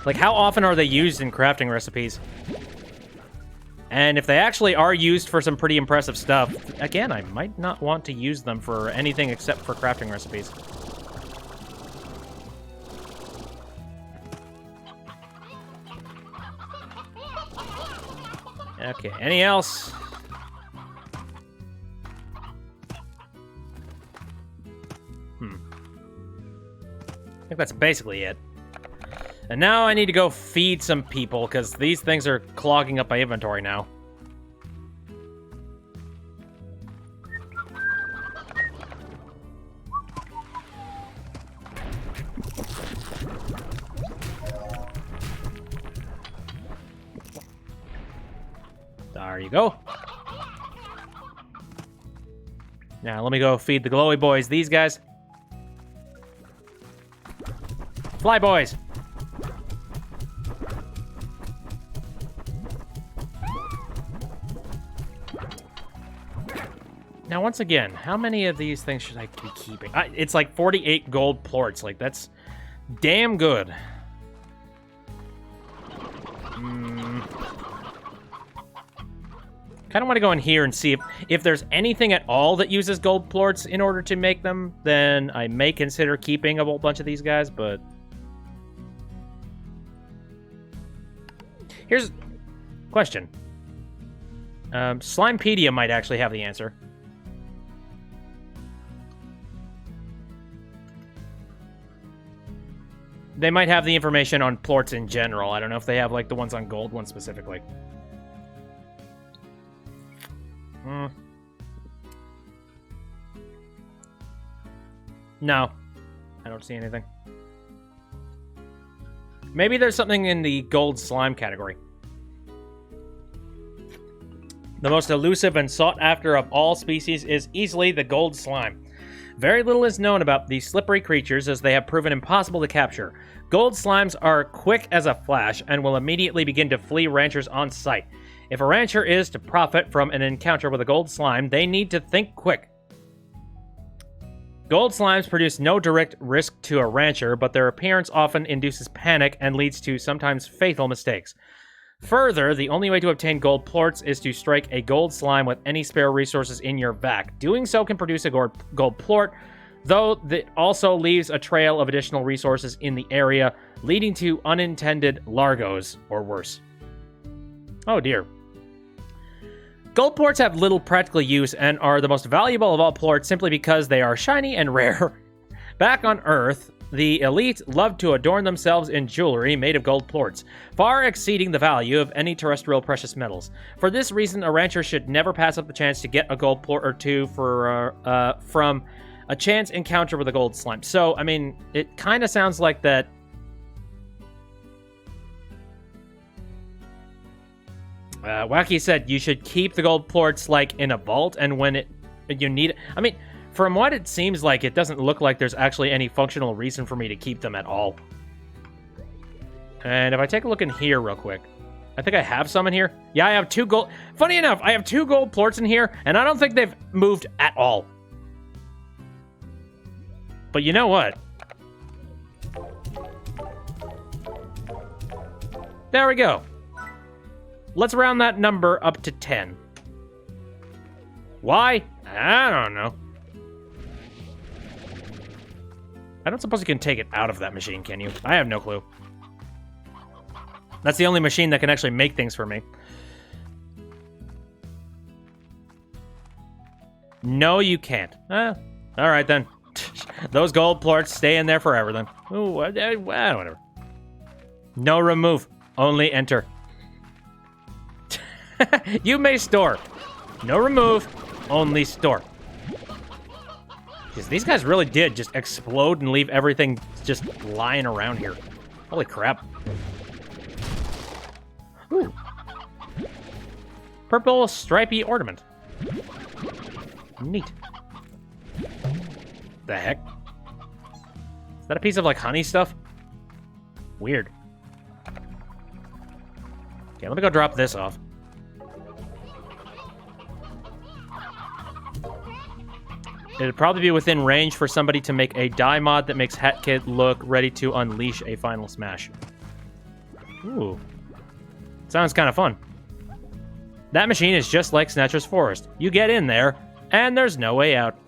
Like, how often are they used in crafting recipes? And if they actually are used for some pretty impressive stuff, again, I might not want to use them for anything except for crafting recipes. Okay, any else? I think that's basically it. And now I need to go feed some people, because these things are clogging up my inventory now. There you go. Now, let me go feed the glowy boys. These guys. Fly boys. Now, once again, how many of these things should I be keeping? It's like 48 gold plorts. Like, that's damn good. Kind of want to go in here and see if there's anything at all that uses gold plorts in order to make them. Then I may consider keeping a whole bunch of these guys, but... Here's a question. Slimepedia might actually have the answer. They might have the information on plorts in general. I don't know if they have, like, the ones on gold ones specifically. No. I don't see anything. Maybe there's something in the gold slime category. The most elusive and sought after of all species is easily the gold slime. Very little is known about these slippery creatures as they have proven impossible to capture. Gold slimes are quick as a flash and will immediately begin to flee ranchers on sight. If a rancher is to profit from an encounter with a gold slime, they need to think quick. Gold slimes produce no direct risk to a rancher, but their appearance often induces panic and leads to sometimes fatal mistakes. Further, the only way to obtain gold plorts is to strike a gold slime with any spare resources in your vac. Doing so can produce a gold plort, though that also leaves a trail of additional resources in the area, leading to unintended largos, or worse. Oh dear. Gold plorts have little practical use and are the most valuable of all plorts simply because they are shiny and rare. Back on Earth, the elite love to adorn themselves in jewelry made of gold plorts, far exceeding the value of any terrestrial precious metals. For this reason, a rancher should never pass up the chance to get a gold plort or two from a chance encounter with a gold slime. So, I mean, it kind of sounds like that. Wacky said you should keep the gold plorts like in a vault, and when you need it. I mean, from what it seems like, it doesn't look like there's actually any functional reason for me to keep them at all. And if I take a look in here real quick, I think I have some in here. Yeah, I have 2 gold. Funny enough, I have 2 gold plorts in here, and I don't think they've moved at all. But you know what? There we go. Let's round that number up to 10. Why? I don't know. I don't suppose you can take it out of that machine, can you? I have no clue. That's the only machine that can actually make things for me. No, you can't. All right, then. Those gold plorts stay in there forever, then. Ooh, whatever. No remove. Only enter. You may store. No remove. Only store. Because these guys really did just explode and leave everything just lying around here. Holy crap. Ooh. Purple stripy ornament. Neat. The heck? Is that a piece of, like, honey stuff? Weird. Okay, let me go drop this off. It'd probably be within range for somebody to make a dye mod that makes Hat Kid look ready to unleash a final smash. Ooh. Sounds kind of fun. That machine is just like Snatcher's Forest. You get in there, and there's no way out.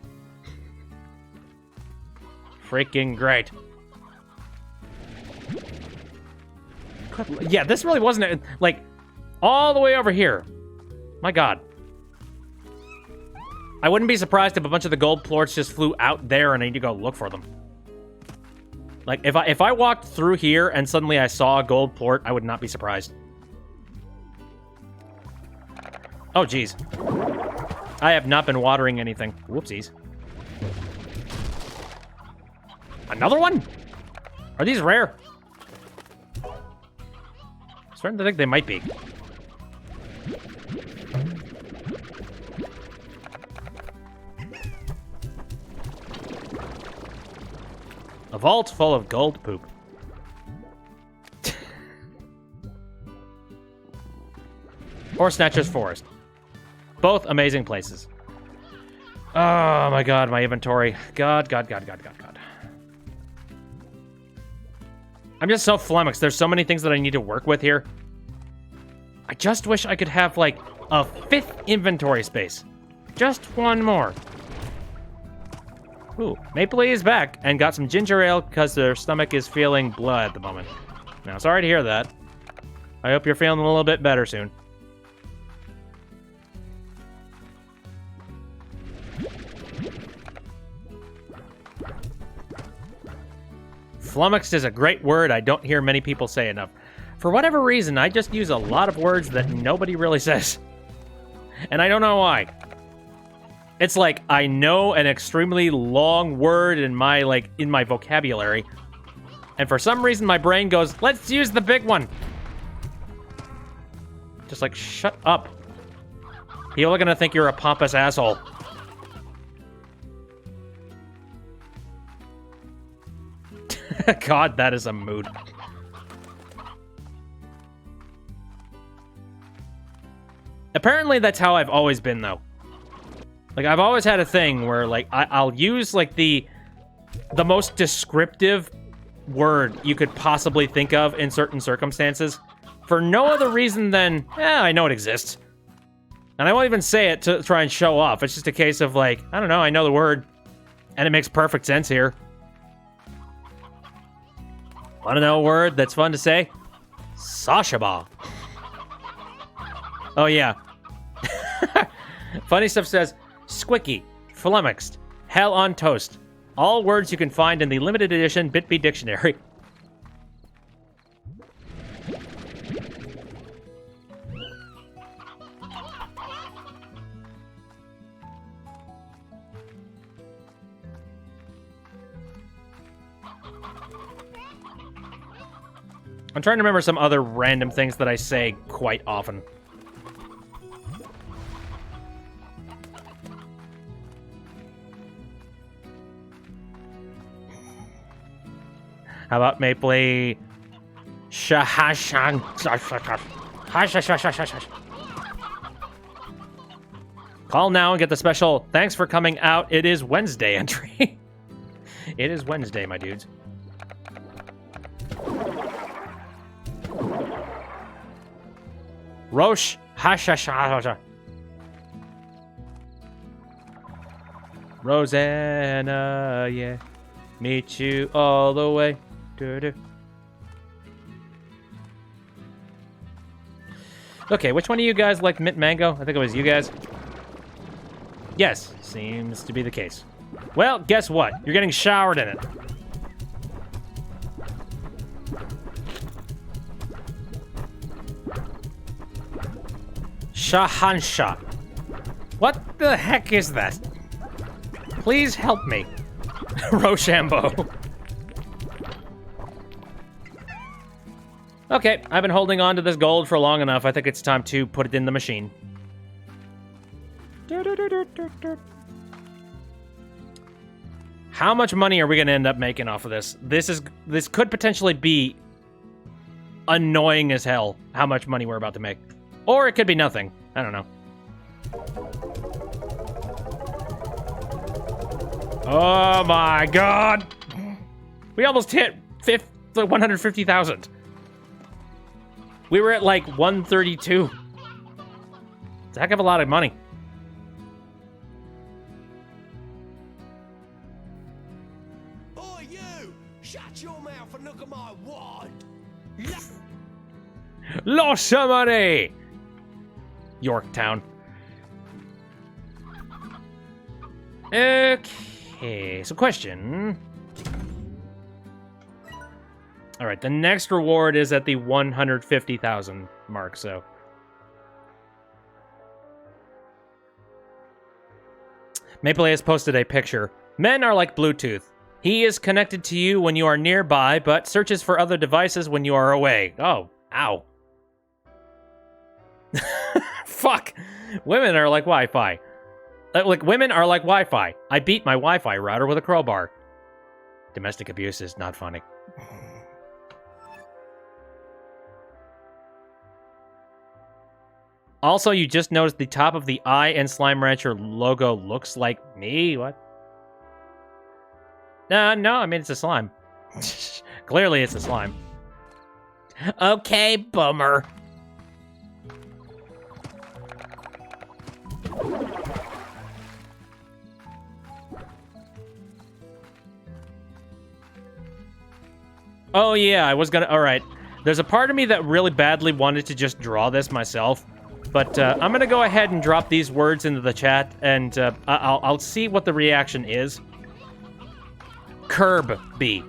Freaking great. Yeah, this really wasn't, like, all the way over here. My god. I wouldn't be surprised if a bunch of the gold plorts just flew out there and I need to go look for them. Like, if I walked through here and suddenly I saw a gold plort, I would not be surprised. Oh, geez. I have not been watering anything. Whoopsies. Another one? Are these rare? I'm starting to think they might be. A vault full of gold poop. Or Snatcher's Forest. Both amazing places. Oh my god, my inventory. God. I'm just so flummoxed. There's so many things that I need to work with here. I just wish I could have, like, a 5th inventory space. Just one more. Ooh, Maple is back and got some ginger ale because their stomach is feeling blood at the moment. Now, sorry to hear that. I hope you're feeling a little bit better soon. Flummoxed is a great word I don't hear many people say enough. For whatever reason, I just use a lot of words that nobody really says. And I don't know why. It's like I know an extremely long word in my vocabulary. And for some reason my brain goes, let's use the big one. Just like, shut up. People are gonna think you're a pompous asshole. God, that is a mood. Apparently, that's how I've always been, though. Like, I've always had a thing where, like, I'll use, like, the most descriptive word you could possibly think of in certain circumstances for no other reason than, I know it exists. And I won't even say it to try and show off. It's just a case of, like, I don't know, I know the word, and it makes perfect sense here. Want to know a word that's fun to say? Sashaba. Oh, yeah. Funnystuf says, squicky, flummoxed, hell on toast. All words you can find in the limited edition BitB dictionary. I'm trying to remember some other random things that I say quite often. How about Mapley? Call now and get the special thanks for coming out. It is Wednesday entry. It is Wednesday, my dudes. Roche. Rosanna, yeah. Meet you all the way. Okay, which one of you guys like mint mango? I think it was you guys. Yes, seems to be the case. Well, guess what? You're getting showered in it. Shahansha. What the heck is that? Please help me. Rochambeau. Okay, I've been holding on to this gold for long enough. I think it's time to put it in the machine. How much money are we going to end up making off of this? This could potentially be annoying as hell, how much money we're about to make. Or it could be nothing. I don't know. Oh my god! We almost hit 150,000. We were at like 132. It's a heck of a lot of money. Oh, you! Shut your mouth and look at my wand! Lost some money! Yorktown. Okay, so question. All right, the next reward is at the 150,000 mark, so. Maple has posted a picture. Men are like Bluetooth. He is connected to you when you are nearby, but searches for other devices when you are away. Oh, ow. Fuck. Women are like Wi-Fi. Like, women are like Wi-Fi. I beat my Wi-Fi router with a crowbar. Domestic abuse is not funny. Also, you just noticed the top of the eye and Slime Rancher logo looks like me? What? No, I mean, it's a slime. Clearly, it's a slime. Okay, bummer. Oh, yeah, I was gonna... Alright. There's a part of me that really badly wanted to just draw this myself. But I'm gonna go ahead and drop these words into the chat, and I'll see what the reaction is. Curb B.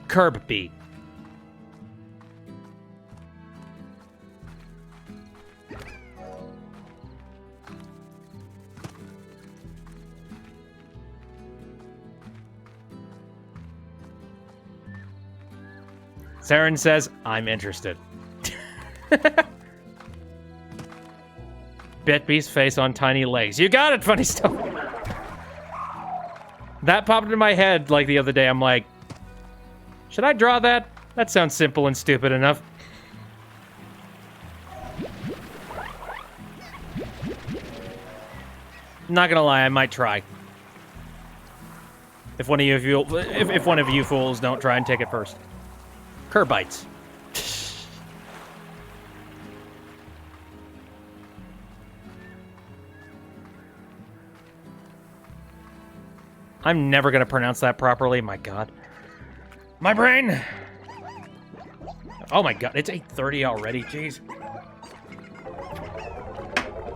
Curb B. Saren says, I'm interested. Bitbeast face on tiny legs. You got it, funny stuff. That popped into my head like the other day. I'm like, should I draw that? That sounds simple and stupid enough. Not gonna lie, I might try. If one of you fools don't try and take it first. Kerbites. I'm never gonna pronounce that properly, my god. My brain! Oh my god, it's 8:30 already, jeez.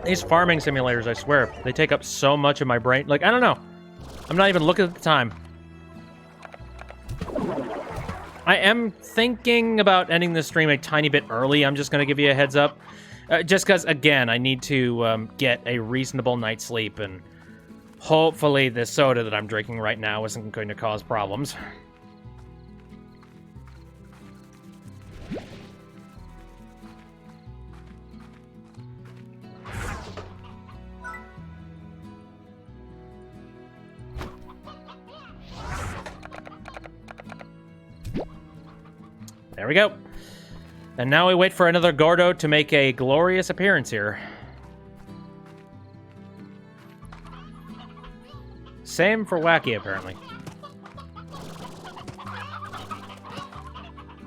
These farming simulators, I swear, they take up so much of my brain. Like, I don't know. I'm not even looking at the time. I am thinking about ending the stream a tiny bit early. I'm just gonna give you a heads up. Just because, again, I need to get a reasonable night's sleep, and hopefully the soda that I'm drinking right now isn't going to cause problems. There we go. And now we wait for another Gordo to make a glorious appearance here. Same for Wacky, apparently.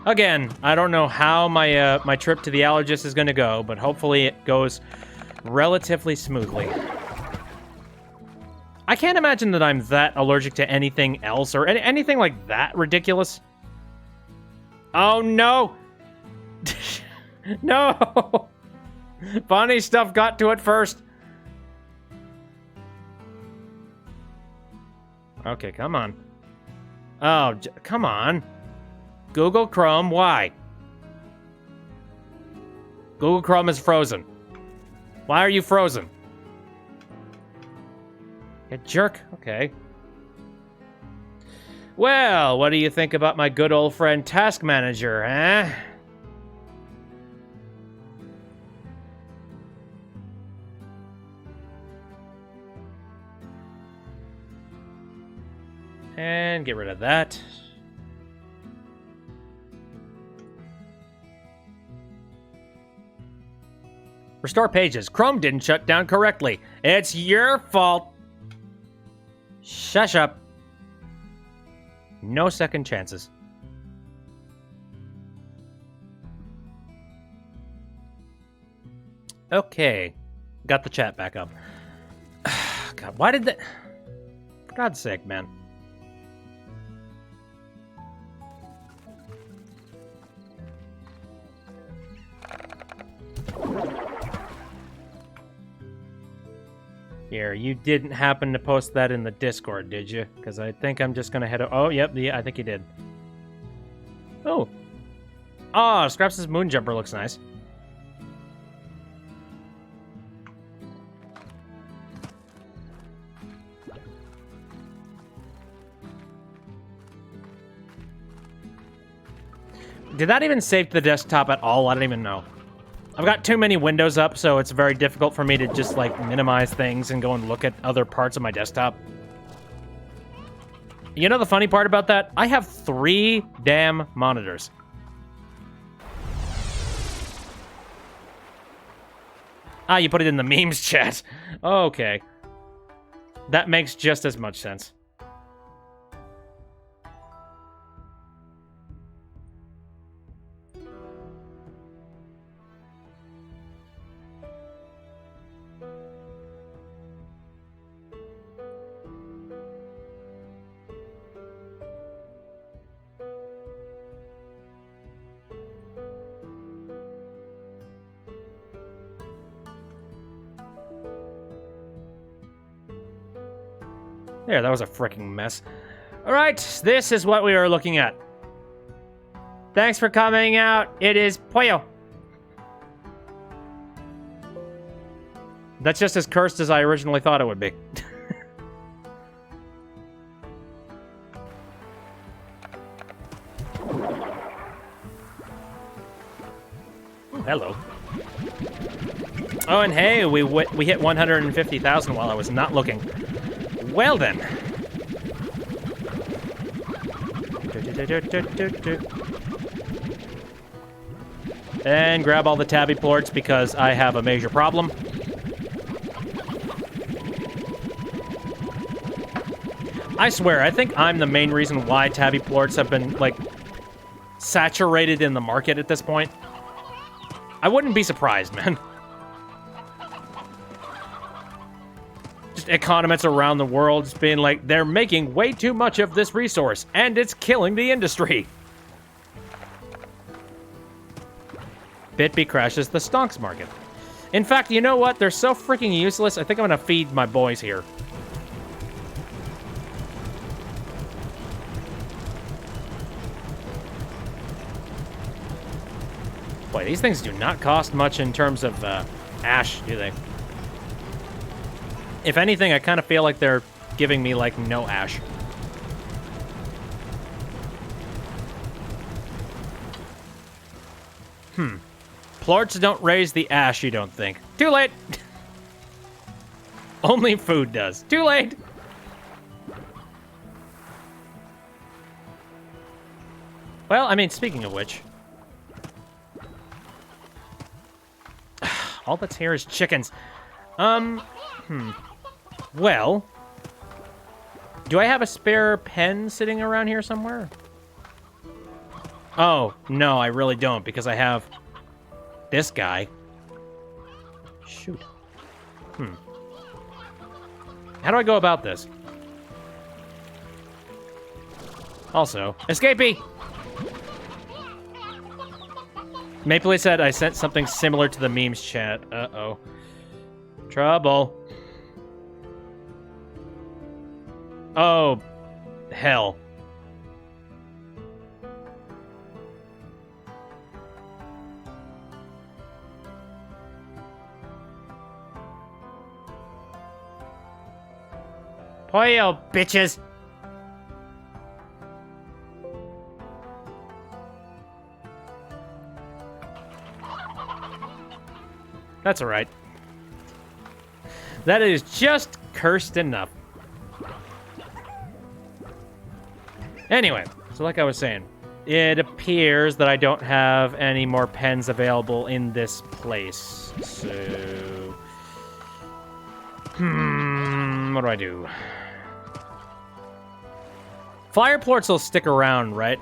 Again, I don't know how my my trip to the allergist is going to go, but hopefully it goes relatively smoothly. I can't imagine that I'm that allergic to anything else or anything like that ridiculous. Oh, no! No! Funnystuf got to it first. Okay, come on. Oh, come on. Google Chrome, why? Google Chrome is frozen. Why are you frozen? You jerk. Okay. Well, what do you think about my good old friend Task Manager, eh? And get rid of that. Restore pages. Chrome didn't shut down correctly. It's your fault. Shush up. No second chances. Okay. Got the chat back up. God, why did that... For God's sake, man. Here, you didn't happen to post that in the Discord, did you? Because I think I'm just gonna head... Oh, yep, yeah, I think you did. Oh. Oh, Scraps' moon jumper looks nice. Did that even save to the desktop at all? I don't even know. I've got too many windows up, so it's very difficult for me to just, like, minimize things and go and look at other parts of my desktop. You know the funny part about that? I have 3 damn monitors. Ah, you put it in the memes chat. Okay. That makes just as much sense. There, that was a freaking mess. Alright, this is what we are looking at. Thanks for coming out. It is Pollo. That's just as cursed as I originally thought it would be. Hello. Oh, and hey, we hit 150,000 while I was not looking. Well then. And grab all the tabby plorts because I have a major problem. I swear, I think I'm the main reason why tabby plorts have been, like, saturated in the market at this point. I wouldn't be surprised, man. Just economists around the world just being like, they're making way too much of this resource, and it's killing the industry. Bitbee crashes the stonks market. In fact, you know what? They're so freaking useless, I think I'm gonna feed my boys here. Boy, these things do not cost much in terms of ash, do they? If anything, I kind of feel like they're giving me, like, no ash. Plorts don't raise the ash, you don't think. Too late! Only food does. Too late! Well, I mean, speaking of which... all that's here is chickens. Well... do I have a spare pen sitting around here somewhere? Oh, no, I really don't, because I have... this guy. Shoot. How do I go about this? Also, escapee! Mapley said I sent something similar to the memes chat. Uh-oh. Trouble. Oh, hell. Pollo, bitches! That's alright. That is just cursed enough. Anyway, so like I was saying, it appears that I don't have any more pens available in this place. So... what do I do? Fire plorts will stick around, right?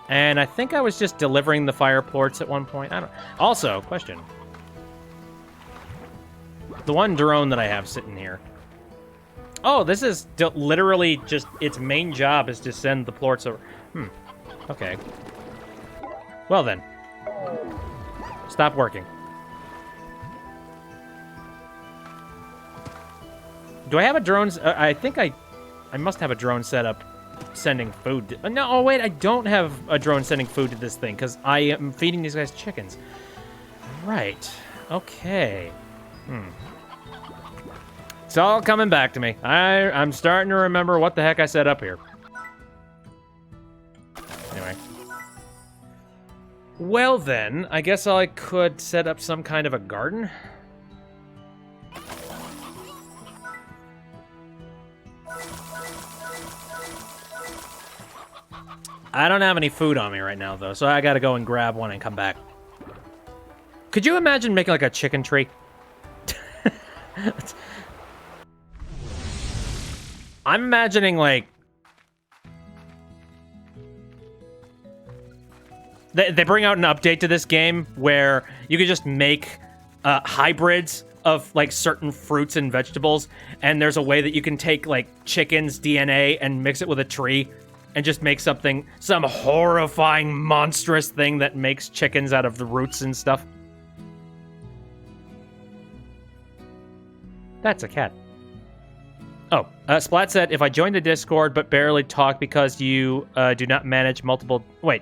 And I think I was just delivering the fire plorts at one point. I don't... Also, question. The one drone that I have sitting here. Oh, this is literally just... its main job is to send the plorts over. Okay. Well then. Stop working. Do I have a drone? I think I must have a drone set up sending food. No, oh wait, I don't have a drone sending food to this thing because I am feeding these guys chickens. Right. Okay. It's all coming back to me. I'm starting to remember what the heck I set up here. Anyway. Well then, I guess I could set up some kind of a garden. I don't have any food on me right now, though, so I gotta go and grab one and come back. Could you imagine making, like, a chicken tree? I'm imagining, like... They bring out an update to this game where you could just make hybrids of, like, certain fruits and vegetables, and there's a way that you can take, like, chicken's DNA and mix it with a tree and just make something, some horrifying, monstrous thing that makes chickens out of the roots and stuff. That's a cat. Oh, Splat said, if I join the Discord but barely talk because you do not manage multiple... Wait.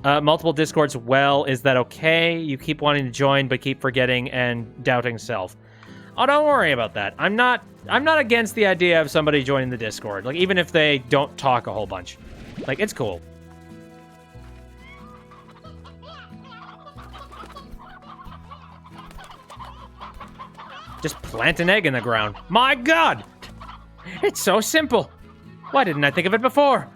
Multiple Discords well, is that okay? You keep wanting to join but keep forgetting and doubting self. Oh, don't worry about that. I'm not against the idea of somebody joining the Discord. Like, even if they don't talk a whole bunch. Like, it's cool. Just plant an egg in the ground. My God! It's so simple. Why didn't I think of it before?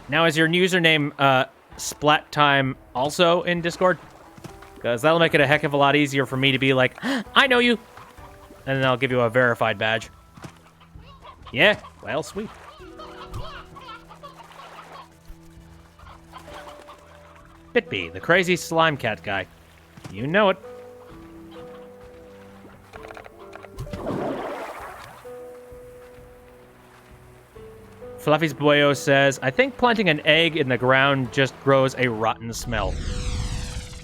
Now, is your username Splat Time also in Discord? Because that'll make it a heck of a lot easier for me to be like, I know you! And then I'll give you a verified badge. Yeah, well, sweet. Bitby, the crazy slime cat guy. You know it. Fluffy's Boyo says, I think planting an egg in the ground just grows a rotten smell.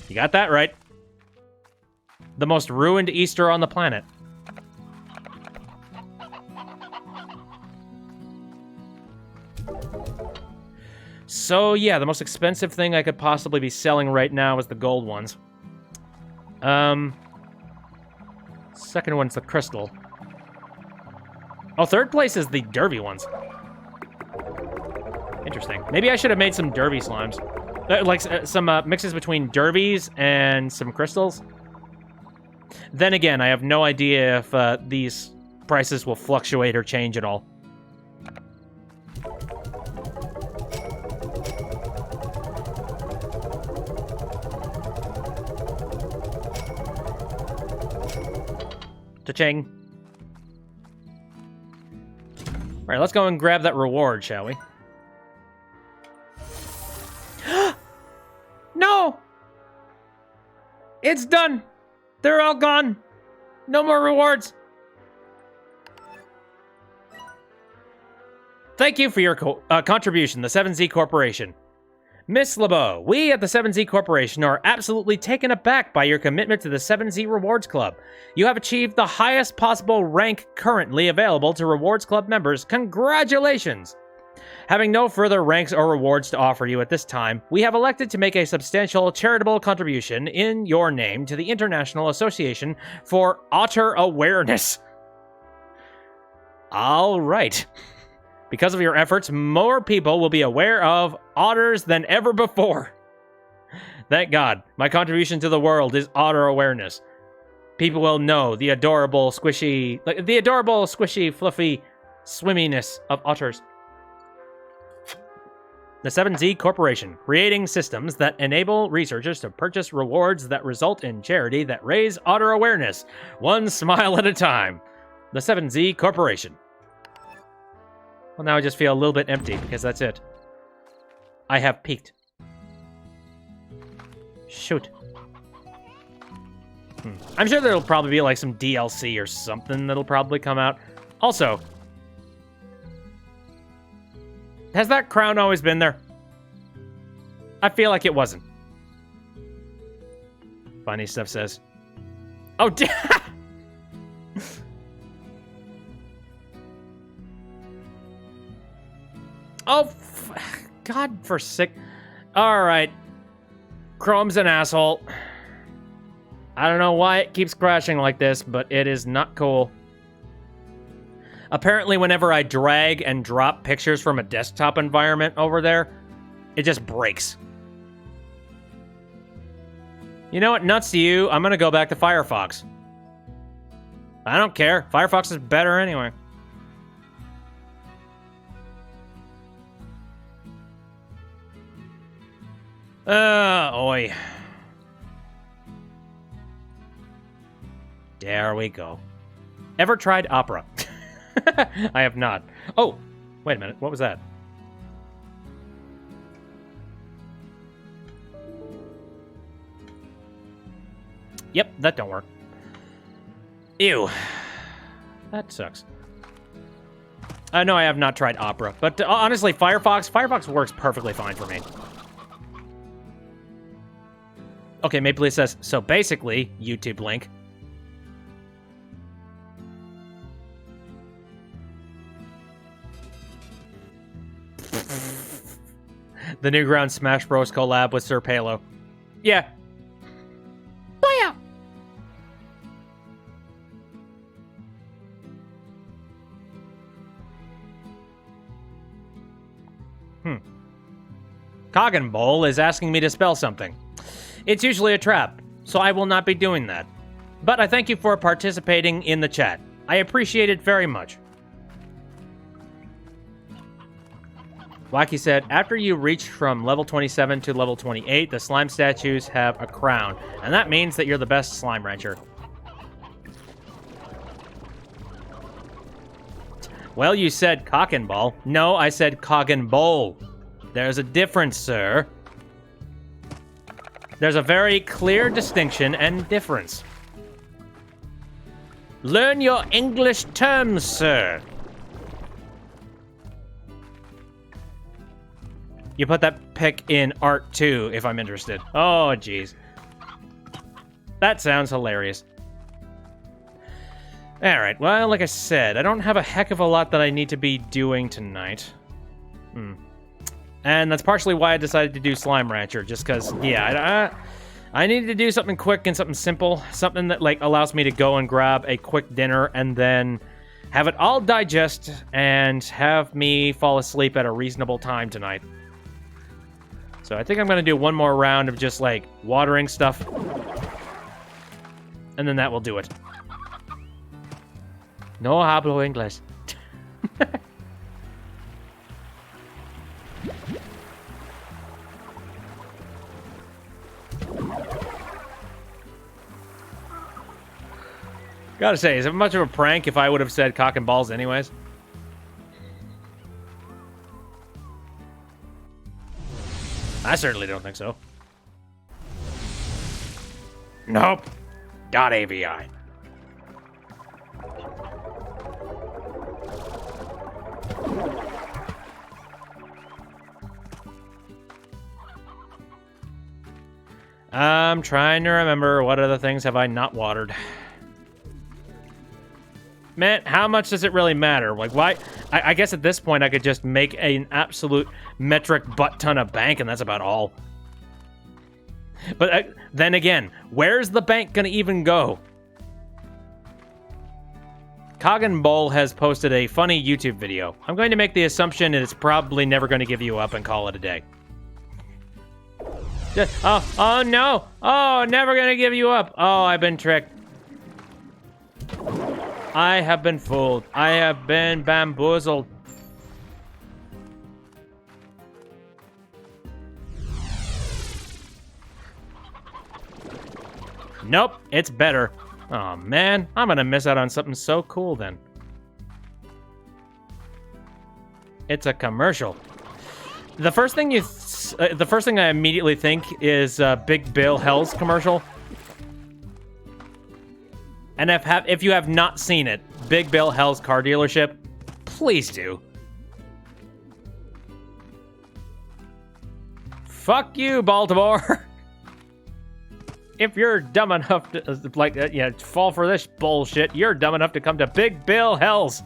You got that right. The most ruined Easter on the planet. So yeah, the most expensive thing I could possibly be selling right now is the gold ones. Second one's the crystal. Oh, third place is the derby ones. Interesting. Maybe I should have made some derby slimes. Some mixes between derbies and some crystals. Then again, I have no idea if these prices will fluctuate or change at all. Cha-ching. All right, let's go and grab that reward, shall we? No! It's done! They're all gone! No more rewards! Thank you for your contribution, the 7Z Corporation. Miss LeBeau, we at the 7Z Corporation are absolutely taken aback by your commitment to the 7Z Rewards Club. You have achieved the highest possible rank currently available to Rewards Club members. Congratulations! Having no further ranks or rewards to offer you at this time, we have elected to make a substantial charitable contribution in your name to the International Association for Otter Awareness. All right. Because of your efforts, more people will be aware of otters than ever before. Thank God, my contribution to the world is otter awareness. People will know the adorable, squishy, fluffy swimminess of otters. The 7Z Corporation, creating systems that enable researchers to purchase rewards that result in charity that raise otter awareness, one smile at a time. The 7Z Corporation. Well, now I just feel a little bit empty because that's it. I have peaked. Shoot. I'm sure there'll probably be like some DLC or something that'll probably come out. Also, has that crown always been there? I feel like it wasn't. Funnystuf says. Oh, oh, God for sick. All right. Chrome's an asshole. I don't know why it keeps crashing like this, but it is not cool. Apparently, whenever I drag and drop pictures from a desktop environment over there, it just breaks. You know what? Nuts to you. I'm going to go back to Firefox. I don't care. Firefox is better anyway. Oi. There we go. Ever tried Opera? I have not. Oh, wait a minute. What was that? Yep, that don't work. Ew. That sucks. No, I have not tried Opera. But honestly, Firefox works perfectly fine for me. Okay, Maple Leaf says, so basically, YouTube link. The new Ground Smash Bros. Collab with Sir Palo. Yeah. Booyah! Coggin Bowl is asking me to spell something. It's usually a trap, so I will not be doing that. But I thank you for participating in the chat. I appreciate it very much. Wacky said, after you reach from level 27 to level 28, the slime statues have a crown, and that means that you're the best slime rancher. Well, you said cock and ball. No, I said Coggin Bowl. There's a difference, sir. There's a very clear distinction and difference. Learn your English terms, sir. You put that pic in art too, if I'm interested. Oh, jeez. That sounds hilarious. Alright, well, like I said, I don't have a heck of a lot that I need to be doing tonight. And that's partially why I decided to do Slime Rancher, just because, yeah, I needed to do something quick and something simple. Something that, like, allows me to go and grab a quick dinner and then have it all digest and have me fall asleep at a reasonable time tonight. So I think I'm going to do one more round of just, like, watering stuff. And then that will do it. No hablo English. Gotta say, is it much of a prank if I would have said cock and balls anyways? I certainly don't think so. Nope. .avi. I'm trying to remember what other things have I not watered. Man, how much does it really matter? Like, why? I guess at this point I could just make an absolute metric butt ton of bank and that's about all. But then again, where's the bank gonna even go? Coggin Bowl has posted a funny YouTube video. I'm going to make the assumption that it's probably never going to give you up and call it a day. Oh no! Oh, never gonna give you up! Oh, I've been tricked. I have been fooled. I have been bamboozled. Nope, it's better. Oh man, I'm gonna miss out on something so cool then. It's a commercial. The first thing I immediately think is Big Bill Hell's commercial. And if you have not seen it, Big Bill Hell's car dealership, please do. Fuck you, Baltimore. If you're dumb enough to fall for this bullshit, you're dumb enough to come to Big Bill Hell's.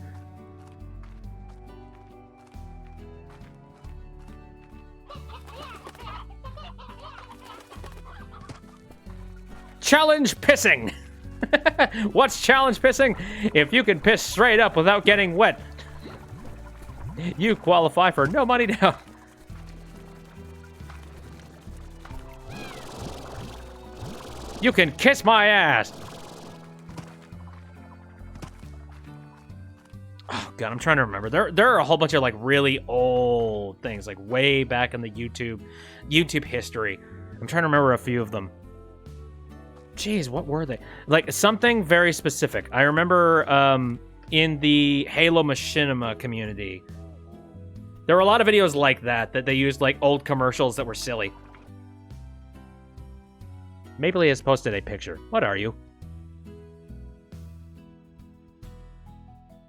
Challenge pissing. What's challenge pissing? If you can piss straight up without getting wet, you qualify for no money down. You can kiss my ass. Oh god, I'm trying to remember. There are a whole bunch of like really old things, like way back in the YouTube history. I'm trying to remember a few of them. Jeez, what were they? Like something very specific. I remember in the Halo Machinima community, there were a lot of videos like that they used like old commercials that were silly. Mapley has posted a picture. What are you?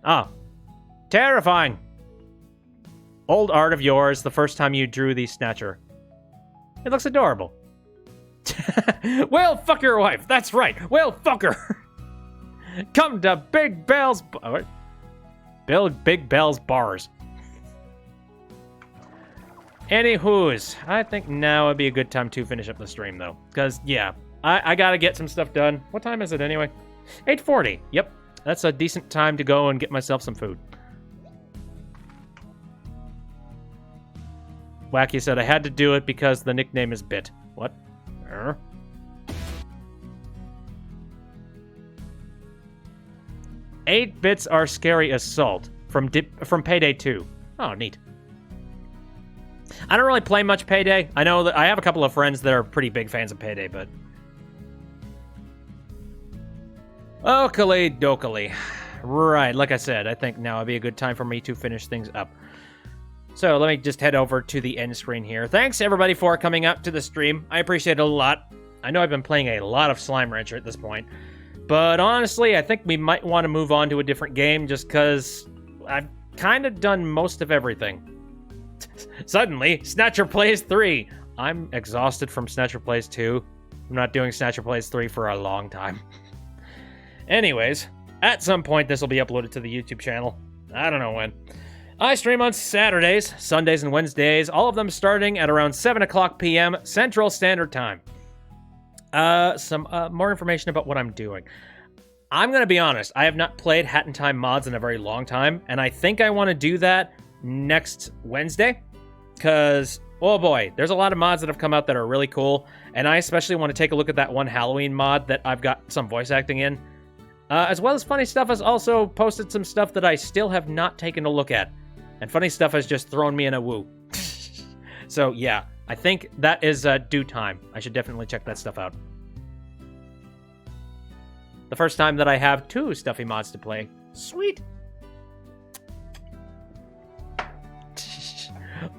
Oh. Terrifying. Old art of yours, the first time you drew the Snatcher. It looks adorable. Well, fuck your wife. That's right. Well, fuck her. Come to Big Bell's... Big Bell's Bars. Anywho's, I think now would be a good time to finish up the stream, though. Because, yeah, I gotta get some stuff done. What time is it, anyway? 8:40. Yep, that's a decent time to go and get myself some food. Wacky said, I had to do it because the nickname is Bit. What? 8 bits are scary assault from Payday 2. Oh, neat. I don't really play much Payday. I know that I have a couple of friends that are pretty big fans of Payday, but... Okally dokally. Right, like I said, I think now would be a good time for me to finish things up. So let me just head over to the end screen here. Thanks, everybody, for coming up to the stream. I appreciate it a lot. I know I've been playing a lot of Slime Rancher at this point. But honestly, I think we might want to move on to a different game just because I've kind of done most of everything. Suddenly, Snatcher Plays 3. I'm exhausted from Snatcher Plays 2. I'm not doing Snatcher Plays 3 for a long time. Anyways, at some point this will be uploaded to the YouTube channel. I don't know when. I stream on Saturdays, Sundays, and Wednesdays, all of them starting at around 7 o'clock p.m. Central Standard Time. Some more information about what I'm doing. I'm going to be honest, I have not played Hat in Time mods in a very long time, and I think I want to do that next Wednesday, because, oh boy, there's a lot of mods that have come out that are really cool, and I especially want to take a look at that one Halloween mod that I've got some voice acting in. As well as Funnystuf has also posted some stuff that I still have not taken a look at. And Funnystuf has just thrown me in a woo. So, yeah, I think that is due time. I should definitely check that stuff out. The first time that I have 2 Stuffy mods to play. Sweet.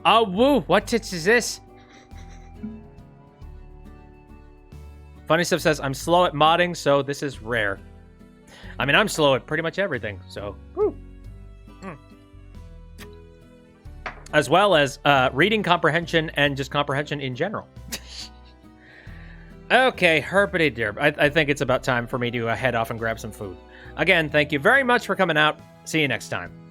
Oh, woo! What tits is this? Funnystuf says, I'm slow at modding, so this is rare. I mean, I'm slow at pretty much everything, so... Woo. As well as reading comprehension and just comprehension in general. Okay, herpity derp. I think it's about time for me to head off and grab some food. Again, thank you very much for coming out. See you next time.